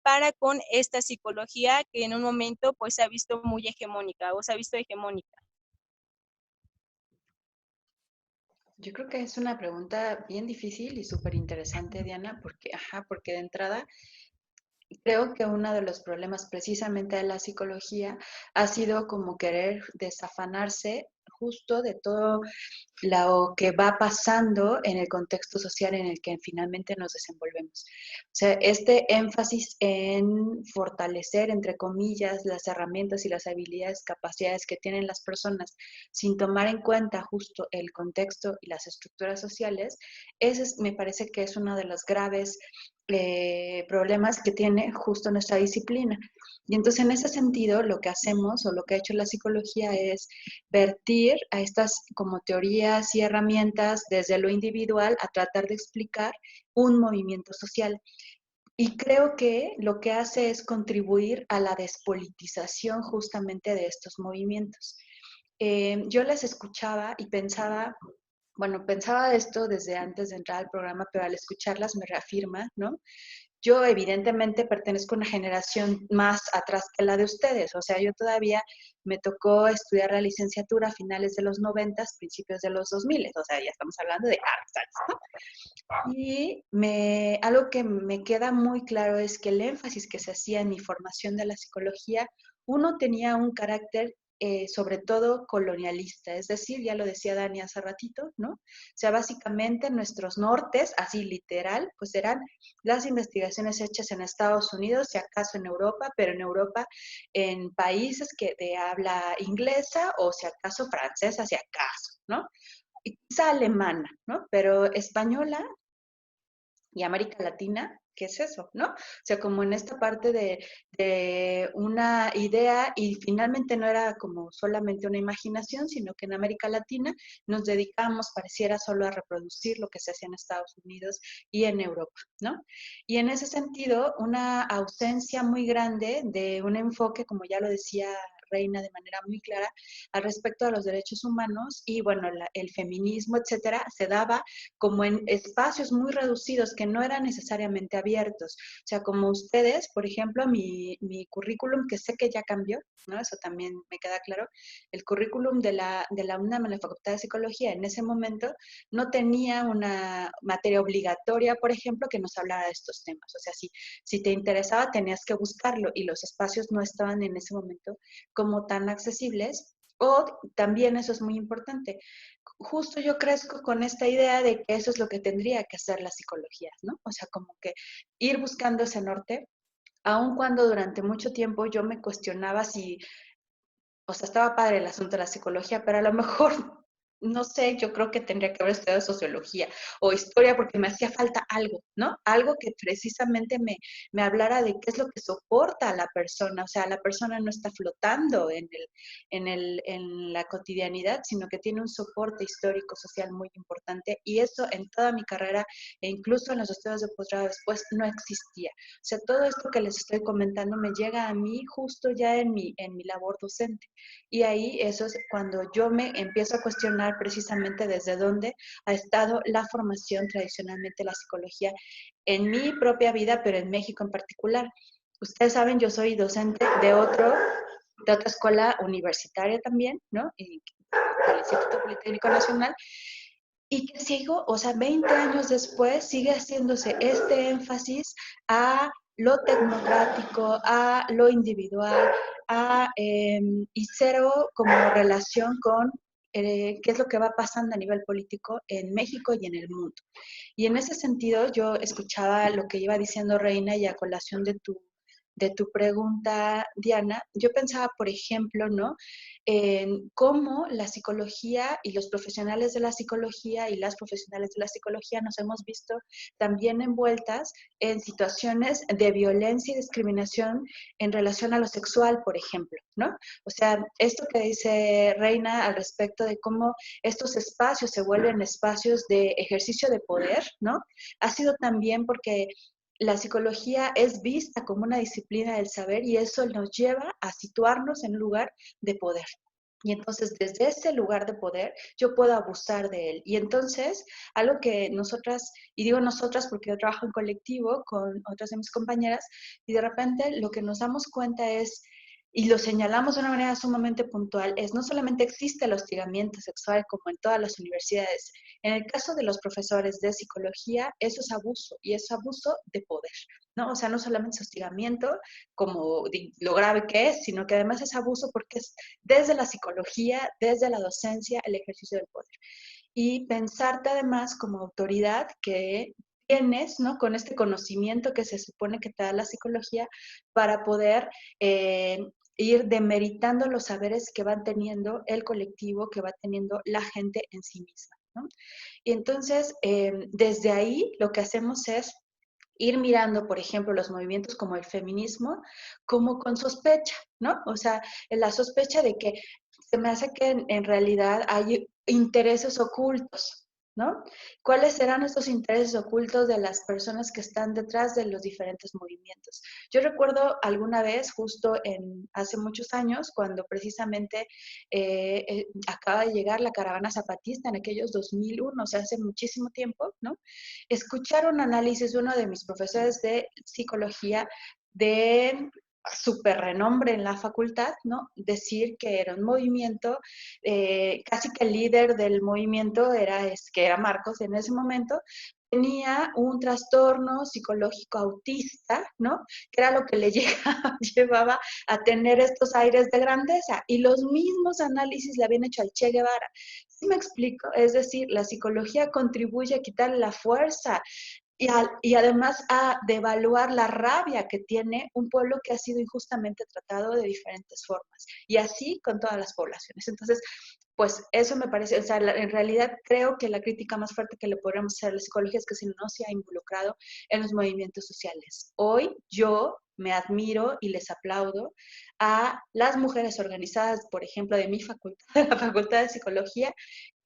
para con esta psicología que en un momento pues se ha visto muy hegemónica o se ha visto hegemónica? Yo creo que es una pregunta bien difícil y súper interesante, Diana, porque de entrada creo que uno de los problemas precisamente de la psicología ha sido como querer desafanarse justo de todo lo que va pasando en el contexto social en el que finalmente nos desenvolvemos. O sea, este énfasis en fortalecer, entre comillas, las herramientas y las habilidades, capacidades que tienen las personas sin tomar en cuenta justo el contexto y las estructuras sociales, me parece que es uno de los graves problemas que tiene justo nuestra disciplina. Y entonces en ese sentido lo que hacemos o lo que ha hecho la psicología es vertir a estas como teorías y herramientas desde lo individual a tratar de explicar un movimiento social. Y creo que lo que hace es contribuir a la despolitización justamente de estos movimientos. Yo les escuchaba y pensaba, bueno, pensaba esto desde antes de entrar al programa, pero al escucharlas me reafirma, ¿no? Yo evidentemente pertenezco a una generación más atrás que la de ustedes, o sea, yo todavía me tocó estudiar la licenciatura a finales de los 90, principios de los 2000, o sea, ya estamos hablando de años, ¿no? Y algo que me queda muy claro es que el énfasis que se hacía en mi formación de la psicología, uno tenía un carácter sobre todo colonialista, es decir, ya lo decía Dani hace ratito, ¿no? O sea, básicamente nuestros nortes, así literal, pues eran las investigaciones hechas en Estados Unidos, si acaso en Europa, pero en Europa en países que de habla inglesa o si acaso francesa, si acaso, ¿no? Y quizá alemana, ¿no? Pero española y América Latina, ¿qué es eso, no? O sea, como en esta parte de una idea y finalmente no era como solamente una imaginación, sino que en América Latina nos dedicamos, pareciera solo a reproducir lo que se hacía en Estados Unidos y en Europa, ¿no? Y en ese sentido, una ausencia muy grande de un enfoque, como ya lo decía Reina de manera muy clara, al respecto de los derechos humanos y, bueno, el feminismo, etcétera, se daba como en espacios muy reducidos que no eran necesariamente abiertos. O sea, como ustedes, por ejemplo, mi currículum, que sé que ya cambió, ¿no? Eso también me queda claro. El currículum de la UNAM en la Facultad de Psicología en ese momento no tenía una materia obligatoria, por ejemplo, que nos hablara de estos temas. O sea, si te interesaba, tenías que buscarlo y los espacios no estaban en ese momento como tan accesibles. O también, eso es muy importante, justo yo crezco con esta idea de que eso es lo que tendría que hacer la psicología, ¿no? O sea, como que ir buscando ese norte, aun cuando durante mucho tiempo yo me cuestionaba si, o sea, estaba padre el asunto de la psicología, pero a lo mejor, no sé, yo creo que tendría que haber estudiado sociología o historia porque me hacía falta algo, ¿no? Algo que precisamente me hablara de qué es lo que soporta a la persona, o sea, la persona no está flotando en la cotidianidad, sino que tiene un soporte histórico, social muy importante, y eso en toda mi carrera e incluso en los estudios de posgrado después no existía. O sea, todo esto que les estoy comentando me llega a mí justo ya en mi labor docente. Y ahí eso es cuando yo me empiezo a cuestionar precisamente desde dónde ha estado la formación tradicionalmente de la psicología en mi propia vida, pero en México en particular. Ustedes saben, yo soy docente de otra escuela universitaria también, ¿no? Y del Instituto Politécnico Nacional, y que sigo, o sea, 20 años después sigue haciéndose este énfasis a lo tecnocrático, a lo individual, y cero como relación con qué es lo que va pasando a nivel político en México y en el mundo. Y en ese sentido yo escuchaba lo que iba diciendo Reina y a colación de tu pregunta, Diana, yo pensaba, por ejemplo, ¿no? En cómo la psicología y los profesionales de la psicología y las profesionales de la psicología nos hemos visto también envueltas en situaciones de violencia y discriminación en relación a lo sexual, por ejemplo, ¿no? O sea, esto que dice Reina al respecto de cómo estos espacios se vuelven espacios de ejercicio de poder, ¿no? Ha sido también porque la psicología es vista como una disciplina del saber y eso nos lleva a situarnos en un lugar de poder, Y entonces, desde ese lugar de poder, yo puedo abusar de él. Y entonces, algo que nosotras, y digo nosotras porque yo trabajo en colectivo con otras de mis compañeras, y de repente lo que nos damos cuenta es, y lo señalamos de una manera sumamente puntual, es no solamente existe el hostigamiento sexual como en todas las universidades, en el caso de los profesores de psicología, eso es abuso, y es abuso de poder, ¿no? O sea, no solamente es hostigamiento, como lo grave que es, sino que además es abuso porque es desde la psicología, desde la docencia, el ejercicio del poder. Y pensarte además como autoridad que tienes, ¿no? Con este conocimiento que se supone que te da la psicología para poder ir demeritando los saberes que van teniendo el colectivo, que va teniendo la gente en sí misma, ¿no? Y entonces, desde ahí lo que hacemos es ir mirando, por ejemplo, los movimientos como el feminismo, como con sospecha, ¿no? O sea, la sospecha de que se me hace que en realidad hay intereses ocultos, ¿no? ¿Cuáles serán estos intereses ocultos de las personas que están detrás de los diferentes movimientos? Yo recuerdo alguna vez, justo hace muchos años, cuando precisamente acaba de llegar la caravana zapatista en aquellos 2001, o sea, hace muchísimo tiempo, ¿no? Escuchar un análisis de uno de mis profesores de psicología de súper renombre en la facultad, ¿no? Decir que era un movimiento, casi que el líder del movimiento que era Marcos en ese momento, tenía un trastorno psicológico autista, ¿no? Que era lo que le llevaba a tener estos aires de grandeza. Y los mismos análisis le habían hecho al Che Guevara. ¿Sí me explico? Es decir, la psicología contribuye a quitarle la fuerza y además a devaluar la rabia que tiene un pueblo que ha sido injustamente tratado de diferentes formas. Y así con todas las poblaciones. Entonces, pues eso me parece, o sea, en realidad creo que la crítica más fuerte que le podríamos hacer a la psicología es que si no se ha involucrado en los movimientos sociales. Hoy yo me admiro y les aplaudo a las mujeres organizadas, por ejemplo, de mi facultad, de la Facultad de Psicología,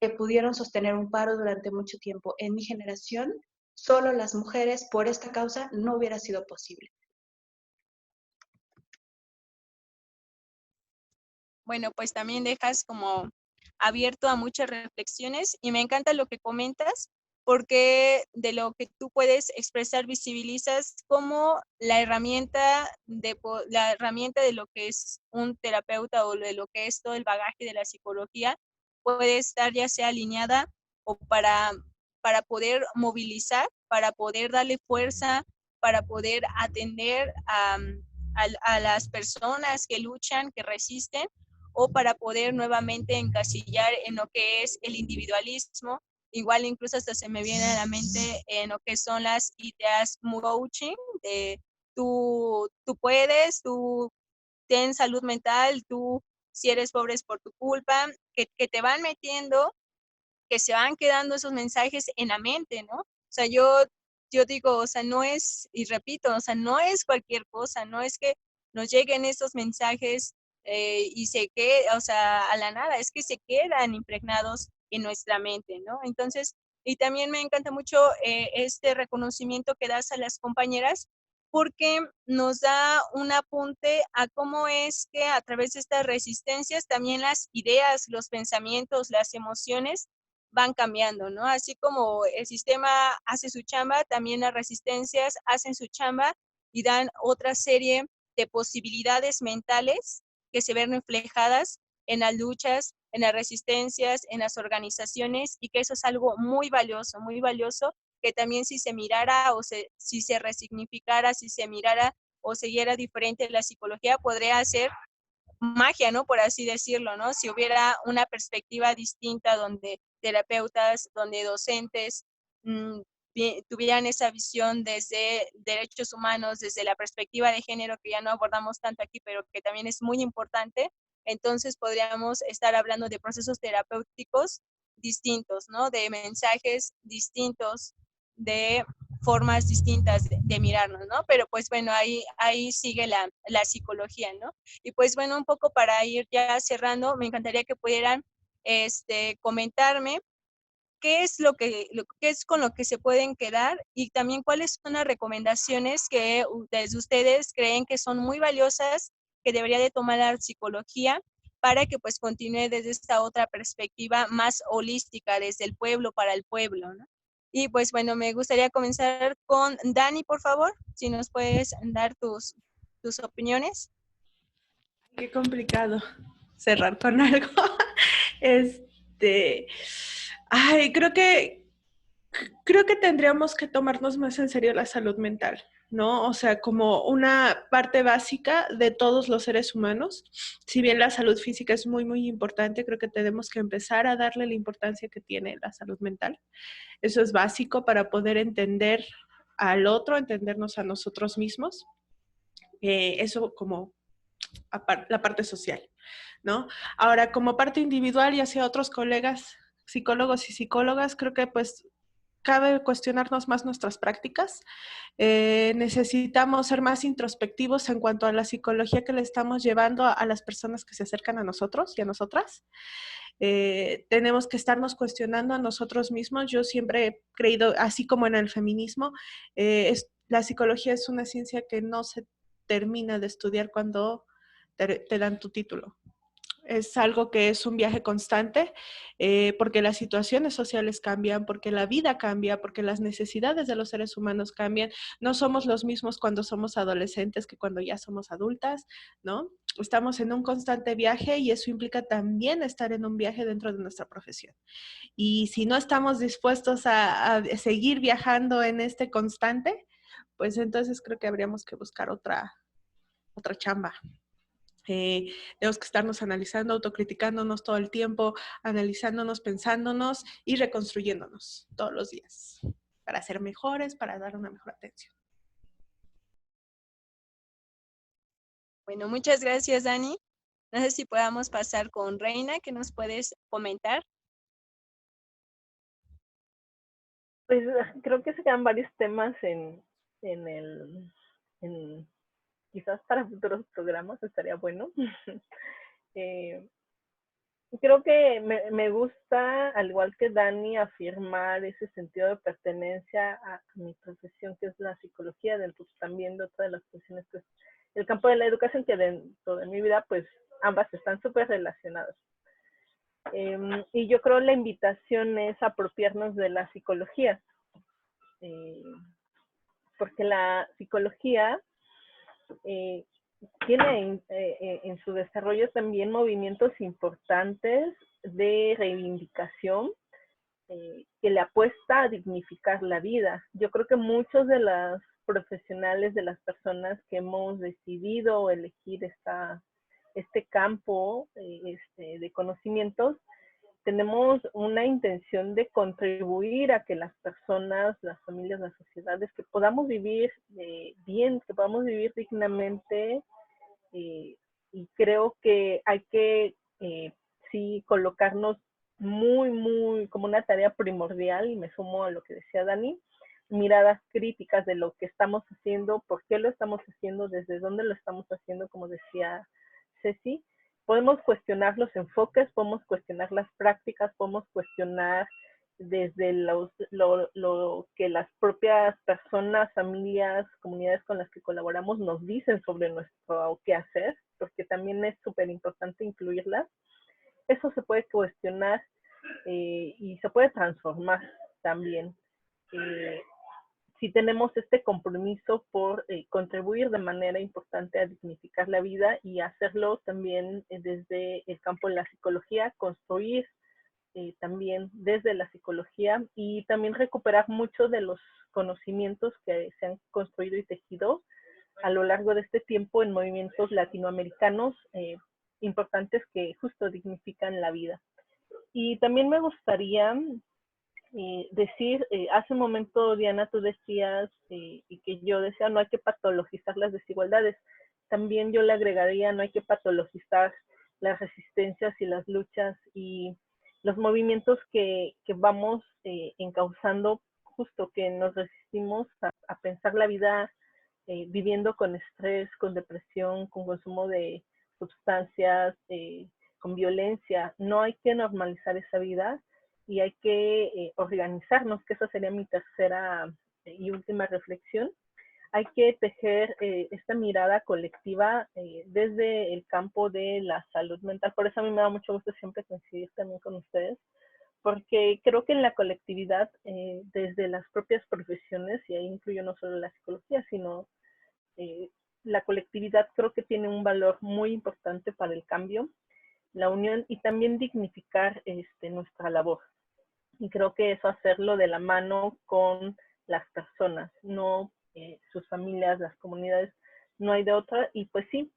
que pudieron sostener un paro durante mucho tiempo. En mi generación, solo las mujeres por esta causa no hubiera sido posible. Bueno, pues también dejas como abierto a muchas reflexiones y me encanta lo que comentas porque de lo que tú puedes expresar visibilizas como la herramienta de lo que es un terapeuta o de lo que es todo el bagaje de la psicología puede estar ya sea alineada o para poder movilizar, para poder darle fuerza, para poder atender a las personas que luchan, que resisten, o para poder nuevamente encasillar en lo que es el individualismo. Igual incluso hasta se me viene a la mente en lo que son las ideas coaching, de tú puedes, tú ten salud mental, tú si eres pobre es por tu culpa, que te van metiendo, que se van quedando esos mensajes en la mente, ¿no? O sea, yo digo, o sea, no es, y repito, o sea, no es cualquier cosa, no es que nos lleguen esos mensajes y se quede, o sea, a la nada, es que se quedan impregnados en nuestra mente, ¿no? Entonces, y también me encanta mucho este reconocimiento que das a las compañeras porque nos da un apunte a cómo es que a través de estas resistencias también las ideas, los pensamientos, las emociones van cambiando, ¿no? Así como el sistema hace su chamba, también las resistencias hacen su chamba y dan otra serie de posibilidades mentales que se ven reflejadas en las luchas, en las resistencias, en las organizaciones y que eso es algo muy valioso, que también si se mirara o si se resignificara, si se mirara o se viera diferente la psicología, podría ser magia, ¿no? Por así decirlo, ¿no? Si hubiera una perspectiva distinta donde terapeutas, donde docentes tuvieran esa visión desde derechos humanos, desde la perspectiva de género que ya no abordamos tanto aquí, pero que también es muy importante, entonces podríamos estar hablando de procesos terapéuticos distintos, ¿no? De mensajes distintos, de formas distintas de mirarnos, ¿no? Pero pues bueno, ahí sigue la psicología, ¿no? Y pues bueno, un poco para ir ya cerrando, me encantaría que pudieran comentarme qué es qué es con lo que se pueden quedar y también cuáles son las recomendaciones que desde ustedes creen que son muy valiosas, que debería de tomar la psicología para que pues continúe desde esta otra perspectiva más holística, desde el pueblo para el pueblo, ¿no? Y pues bueno, me gustaría comenzar con Dani, por favor, si nos puedes dar tus opiniones. Qué complicado cerrar con algo. Este, ay, creo que tendríamos que tomarnos más en serio la salud mental, ¿no? O sea, como una parte básica de todos los seres humanos. Si bien la salud física es muy, muy importante, creo que tenemos que empezar a darle la importancia que tiene la salud mental. Eso es básico para poder entender al otro, entendernos a nosotros mismos. Eso como la parte social, ¿no? Ahora, como parte individual y hacia otros colegas, psicólogos y psicólogas, creo que pues cabe cuestionarnos más nuestras prácticas. Necesitamos ser más introspectivos en cuanto a la psicología que le estamos llevando a las personas que se acercan a nosotros y a nosotras. Tenemos que estarnos cuestionando a nosotros mismos. Yo siempre he creído, así como en el feminismo, la psicología es una ciencia que no se termina de estudiar cuando te dan tu título. Es algo que es un viaje constante, porque las situaciones sociales cambian, porque la vida cambia, porque las necesidades de los seres humanos cambian. No somos los mismos cuando somos adolescentes que cuando ya somos adultas, ¿no? Estamos en un constante viaje y eso implica también estar en un viaje dentro de nuestra profesión. Y si no estamos dispuestos a seguir viajando en este constante, pues entonces creo que habríamos que buscar otra chamba. Tenemos que estarnos analizando, autocriticándonos todo el tiempo, analizándonos, pensándonos y reconstruyéndonos todos los días para ser mejores, para dar una mejor atención. Bueno, muchas gracias, Dani. No sé si podamos pasar con Reina, ¿qué nos puedes comentar? Pues creo que se quedan varios temas quizás para futuros programas estaría bueno. Creo que me gusta, al igual que Dani, afirmar ese sentido de pertenencia a mi profesión, que es la psicología, dentro también de otra de las profesiones, que es el campo de la educación, que dentro de mi vida, pues ambas están súper relacionadas. Y yo creo la invitación es apropiarnos de la psicología, porque la psicología tiene en su desarrollo también movimientos importantes de reivindicación que le apuesta a dignificar la vida. Yo creo que muchos de los profesionales, de las personas que hemos decidido elegir este campo de conocimientos, tenemos una intención de contribuir a que las personas, las familias, las sociedades, que podamos vivir bien, que podamos vivir dignamente, y creo que hay que sí colocarnos muy como una tarea primordial, y me sumo a lo que decía Dani, miradas críticas de lo que estamos haciendo, por qué lo estamos haciendo, desde dónde lo estamos haciendo, como decía Ceci. Podemos cuestionar los enfoques, podemos cuestionar las prácticas, podemos cuestionar desde lo que las propias personas, familias, comunidades con las que colaboramos nos dicen sobre nuestro qué hacer, porque también es súper importante incluirlas. Eso se puede cuestionar y se puede transformar también. Si tenemos este compromiso por contribuir de manera importante a dignificar la vida y hacerlo también desde el campo de la psicología, construir también desde la psicología y también recuperar muchos de los conocimientos que se han construido y tejido a lo largo de este tiempo en movimientos latinoamericanos importantes que justo dignifican la vida. Y también me gustaría decir, hace un momento, Diana, tú decías, y que yo decía, no hay que patologizar las desigualdades. También yo le agregaría, no hay que patologizar las resistencias y las luchas y los movimientos que vamos encauzando, justo que nos resistimos a pensar la vida viviendo con estrés, con depresión, con consumo de sustancias, con violencia. No hay que normalizar esa vida y hay que organizarnos, que esa sería mi tercera y última reflexión. hay que tejer esta mirada colectiva desde el campo de la salud mental. Por eso a mí me da mucho gusto siempre coincidir también con ustedes, porque creo que en la colectividad, desde las propias profesiones, y ahí incluyo no solo la psicología, sino la colectividad creo que tiene un valor muy importante para el cambio, la unión y también dignificar nuestra labor. Y creo que eso hacerlo de la mano con las personas, no sus familias, las comunidades, no hay de otra. Y pues sí,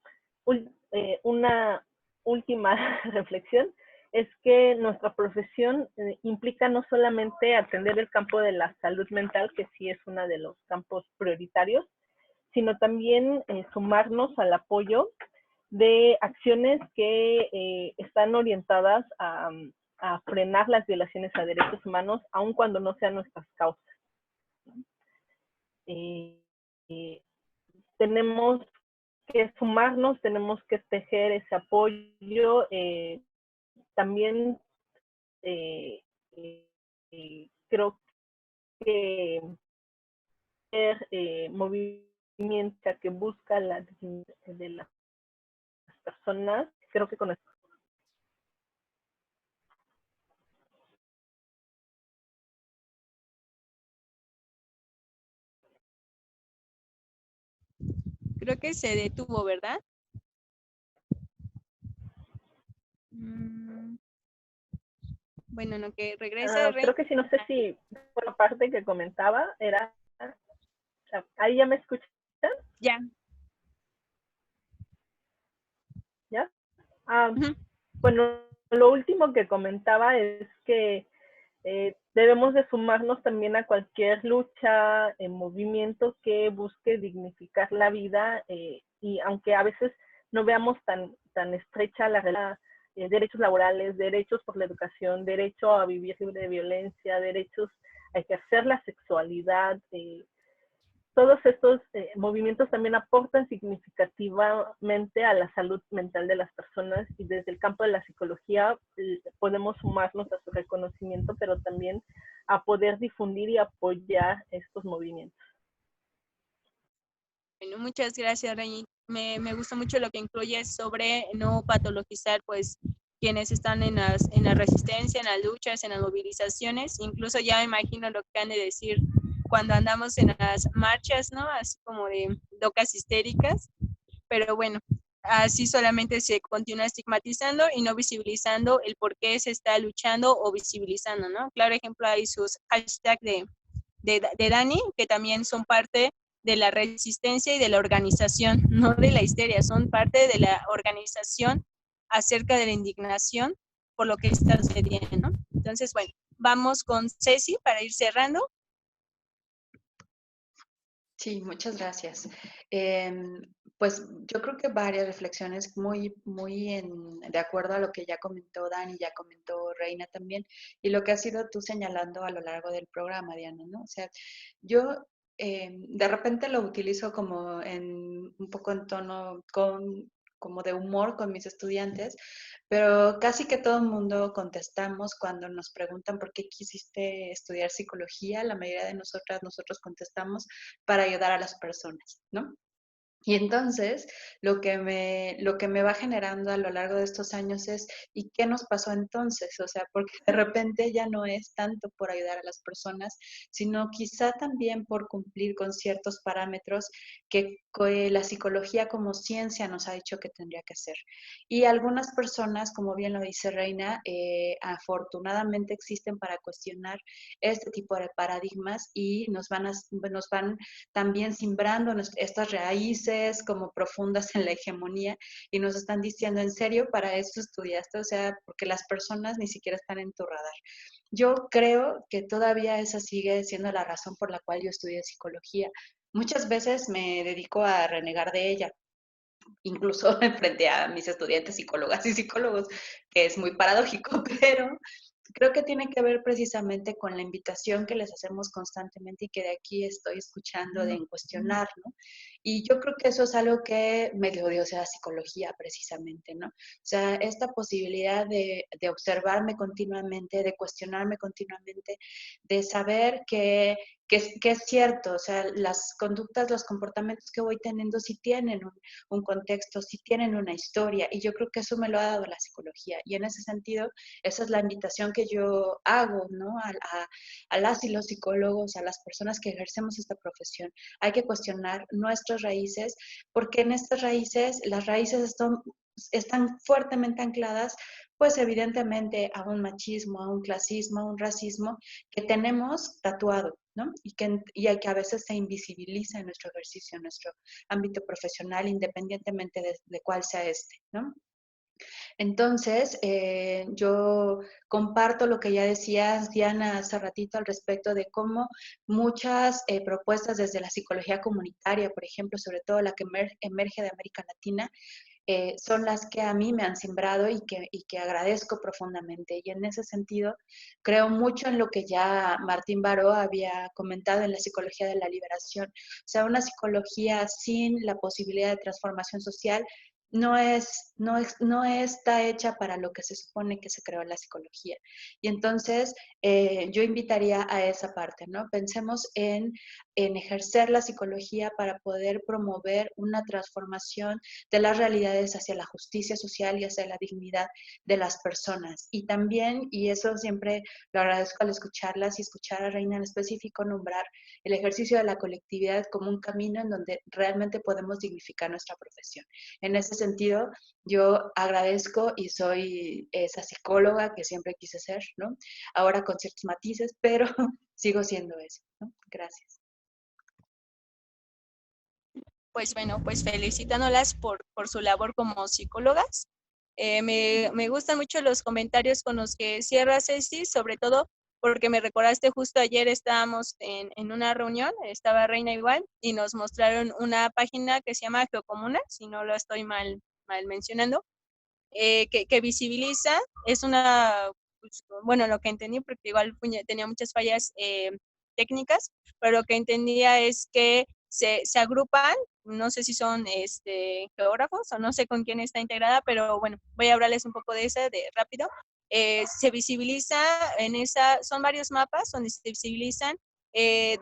una última reflexión es que nuestra profesión implica no solamente atender el campo de la salud mental, que sí es uno de los campos prioritarios, sino también sumarnos al apoyo de acciones que están orientadas a frenar las violaciones a derechos humanos, aun cuando no sean nuestras causas. Tenemos que sumarnos, tenemos que tejer ese apoyo. También creo que movimiento que busca la dignidad de las personas, creo que con esto. Creo que se detuvo, ¿verdad? Bueno, no, que regrese. Creo que sí, no sé si por la parte que comentaba era... ¿Ahí ya me escuchan? Ya. ¿Ya? Bueno, lo último que comentaba es que debemos de sumarnos también a cualquier lucha, movimiento que busque dignificar la vida, y aunque a veces no veamos tan estrecha la relación, derechos laborales, derechos por la educación, derecho a vivir libre de violencia, derechos a ejercer la sexualidad, todos estos movimientos también aportan significativamente a la salud mental de las personas, y desde el campo de la psicología podemos sumarnos a su reconocimiento, pero también a poder difundir y apoyar estos movimientos. Bueno, muchas gracias, Rey. Me gusta mucho lo que incluyes sobre no patologizar, pues, quienes están en la resistencia, en las luchas, en las movilizaciones. Incluso ya me imagino lo que han de decir cuando andamos en las marchas, ¿no? Así como de locas histéricas. Pero bueno, así solamente se continúa estigmatizando y no visibilizando el por qué se está luchando o visibilizando, ¿no? Claro ejemplo, hay sus hashtags de Dani, que también son parte de la resistencia y de la organización, no de la histeria, son parte de la organización acerca de la indignación por lo que está sucediendo, ¿no? Entonces, bueno, vamos con Ceci para ir cerrando. Sí, muchas gracias. Pues yo creo que varias reflexiones muy de acuerdo a lo que ya comentó Dani, ya comentó Reina también, y lo que has ido tú señalando a lo largo del programa, Diana, ¿no? O sea, yo de repente lo utilizo como un poco en tono como de humor con mis estudiantes, pero casi que todo el mundo contestamos cuando nos preguntan por qué quisiste estudiar psicología, la mayoría de nosotros contestamos para ayudar a las personas, ¿no? Y entonces, lo que me va generando a lo largo de estos años es, ¿y qué nos pasó entonces? O sea, porque de repente ya no es tanto por ayudar a las personas, sino quizá también por cumplir con ciertos parámetros que la psicología como ciencia nos ha dicho que tendría que ser. Y algunas personas, como bien lo dice Reina, afortunadamente existen para cuestionar este tipo de paradigmas y nos van también sembrando estas raíces como profundas en la hegemonía, y nos están diciendo, en serio, para eso estudiaste, o sea, porque las personas ni siquiera están en tu radar. Yo creo que todavía esa sigue siendo la razón por la cual yo estudié psicología. Muchas veces me dedico a renegar de ella, incluso frente a mis estudiantes psicólogas y psicólogos, que es muy paradójico, pero creo que tiene que ver precisamente con la invitación que les hacemos constantemente y que de aquí estoy escuchando de cuestionar, ¿no? Y yo creo que eso es algo que me dio la psicología precisamente, ¿no? O sea, esta posibilidad de observarme continuamente, de cuestionarme continuamente, de saber que es cierto, o sea, las conductas, los comportamientos que voy teniendo sí tienen un contexto, sí tienen una historia, y yo creo que eso me lo ha dado la psicología. Y en ese sentido, esa es la invitación que yo hago, ¿no? A las y los psicólogos, a las personas que ejercemos esta profesión. Hay que cuestionar nuestras raíces, porque en estas raíces, las raíces están fuertemente ancladas, pues evidentemente a un machismo, a un clasismo, a un racismo que tenemos tatuado, ¿no? Y que a veces se invisibiliza en nuestro ejercicio, en nuestro ámbito profesional, independientemente de cuál sea este, ¿no? Entonces, yo comparto lo que ya decías, Diana, hace ratito al respecto de cómo muchas propuestas desde la psicología comunitaria, por ejemplo, sobre todo la que emerge de América Latina, son las que a mí me han sembrado y que agradezco profundamente. Y en ese sentido, creo mucho en lo que ya Martín Baró había comentado en la psicología de la liberación. O sea, una psicología sin la posibilidad de transformación social no está hecha para lo que se supone que se creó en la psicología. Y entonces, yo invitaría a esa parte, ¿no? Pensemos en ejercer la psicología para poder promover una transformación de las realidades hacia la justicia social y hacia la dignidad de las personas. Y también, y eso siempre lo agradezco al escucharlas y escuchar a Reina en específico, nombrar el ejercicio de la colectividad como un camino en donde realmente podemos dignificar nuestra profesión. En ese sentido, yo agradezco y soy esa psicóloga que siempre quise ser, ¿no? Ahora con ciertos matices, pero sigo siendo eso, ¿no? Gracias. Pues bueno, pues felicitándolas por su labor como psicólogas. Me gustan mucho los comentarios con los que cierra Ceci, sobre todo porque me recordaste justo ayer estábamos en una reunión, estaba Reina igual, y nos mostraron una página que se llama Geocomuna, si no lo estoy mal mencionando, que visibiliza, es una, pues, bueno, lo que entendí, porque igual tenía muchas fallas técnicas, pero lo que entendía es que se agrupan, no sé si son geógrafos o no sé con quién está integrada, pero bueno, voy a hablarles un poco de esa de rápido. Se visibiliza en esa, son varios mapas donde se visibilizan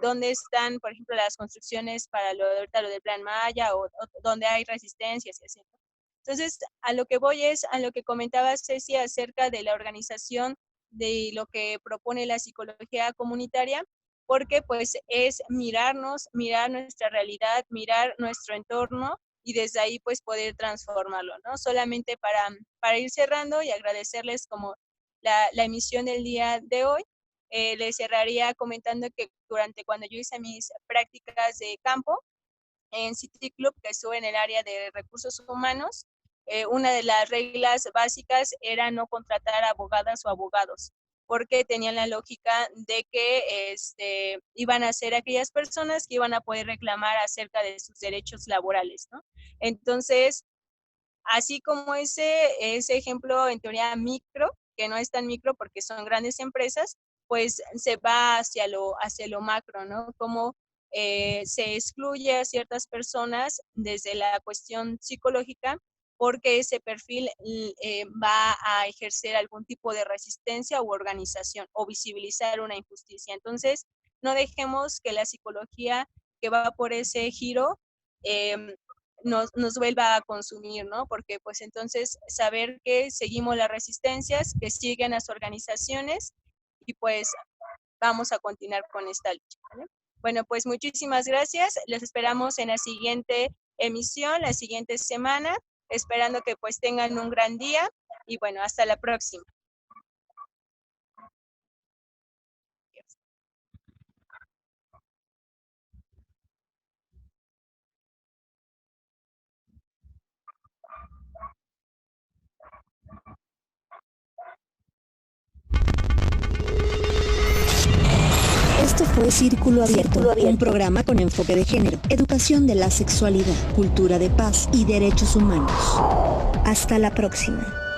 dónde están, por ejemplo, las construcciones para lo del Plan Maya o donde hay resistencias y así. Entonces, a lo que voy es a lo que comentaba Ceci acerca de la organización de lo que propone la psicología comunitaria, porque pues es mirarnos, mirar nuestra realidad, mirar nuestro entorno y desde ahí pues poder transformarlo, ¿no? Solamente para ir cerrando y agradecerles como la emisión del día de hoy, les cerraría comentando que cuando yo hice mis prácticas de campo, en City Club, que estuve en el área de recursos humanos, una de las reglas básicas era no contratar abogadas o abogados, porque tenían la lógica de que iban a ser aquellas personas que iban a poder reclamar acerca de sus derechos laborales, ¿no? Entonces, así como ese ejemplo en teoría micro, que no es tan micro porque son grandes empresas, pues se va hacia lo macro, ¿no? Como se excluye a ciertas personas desde la cuestión psicológica porque ese perfil va a ejercer algún tipo de resistencia u organización o visibilizar una injusticia. Entonces, no dejemos que la psicología que va por ese giro nos vuelva a consumir, ¿no? Porque pues entonces saber que seguimos las resistencias, que siguen las organizaciones y pues vamos a continuar con esta lucha, ¿vale? Bueno, pues muchísimas gracias. Les esperamos en la siguiente emisión, la siguiente semana, esperando que pues tengan un gran día y bueno, hasta la próxima. Esto fue Círculo Abierto, un programa con enfoque de género, educación de la sexualidad, cultura de paz y derechos humanos. Hasta la próxima.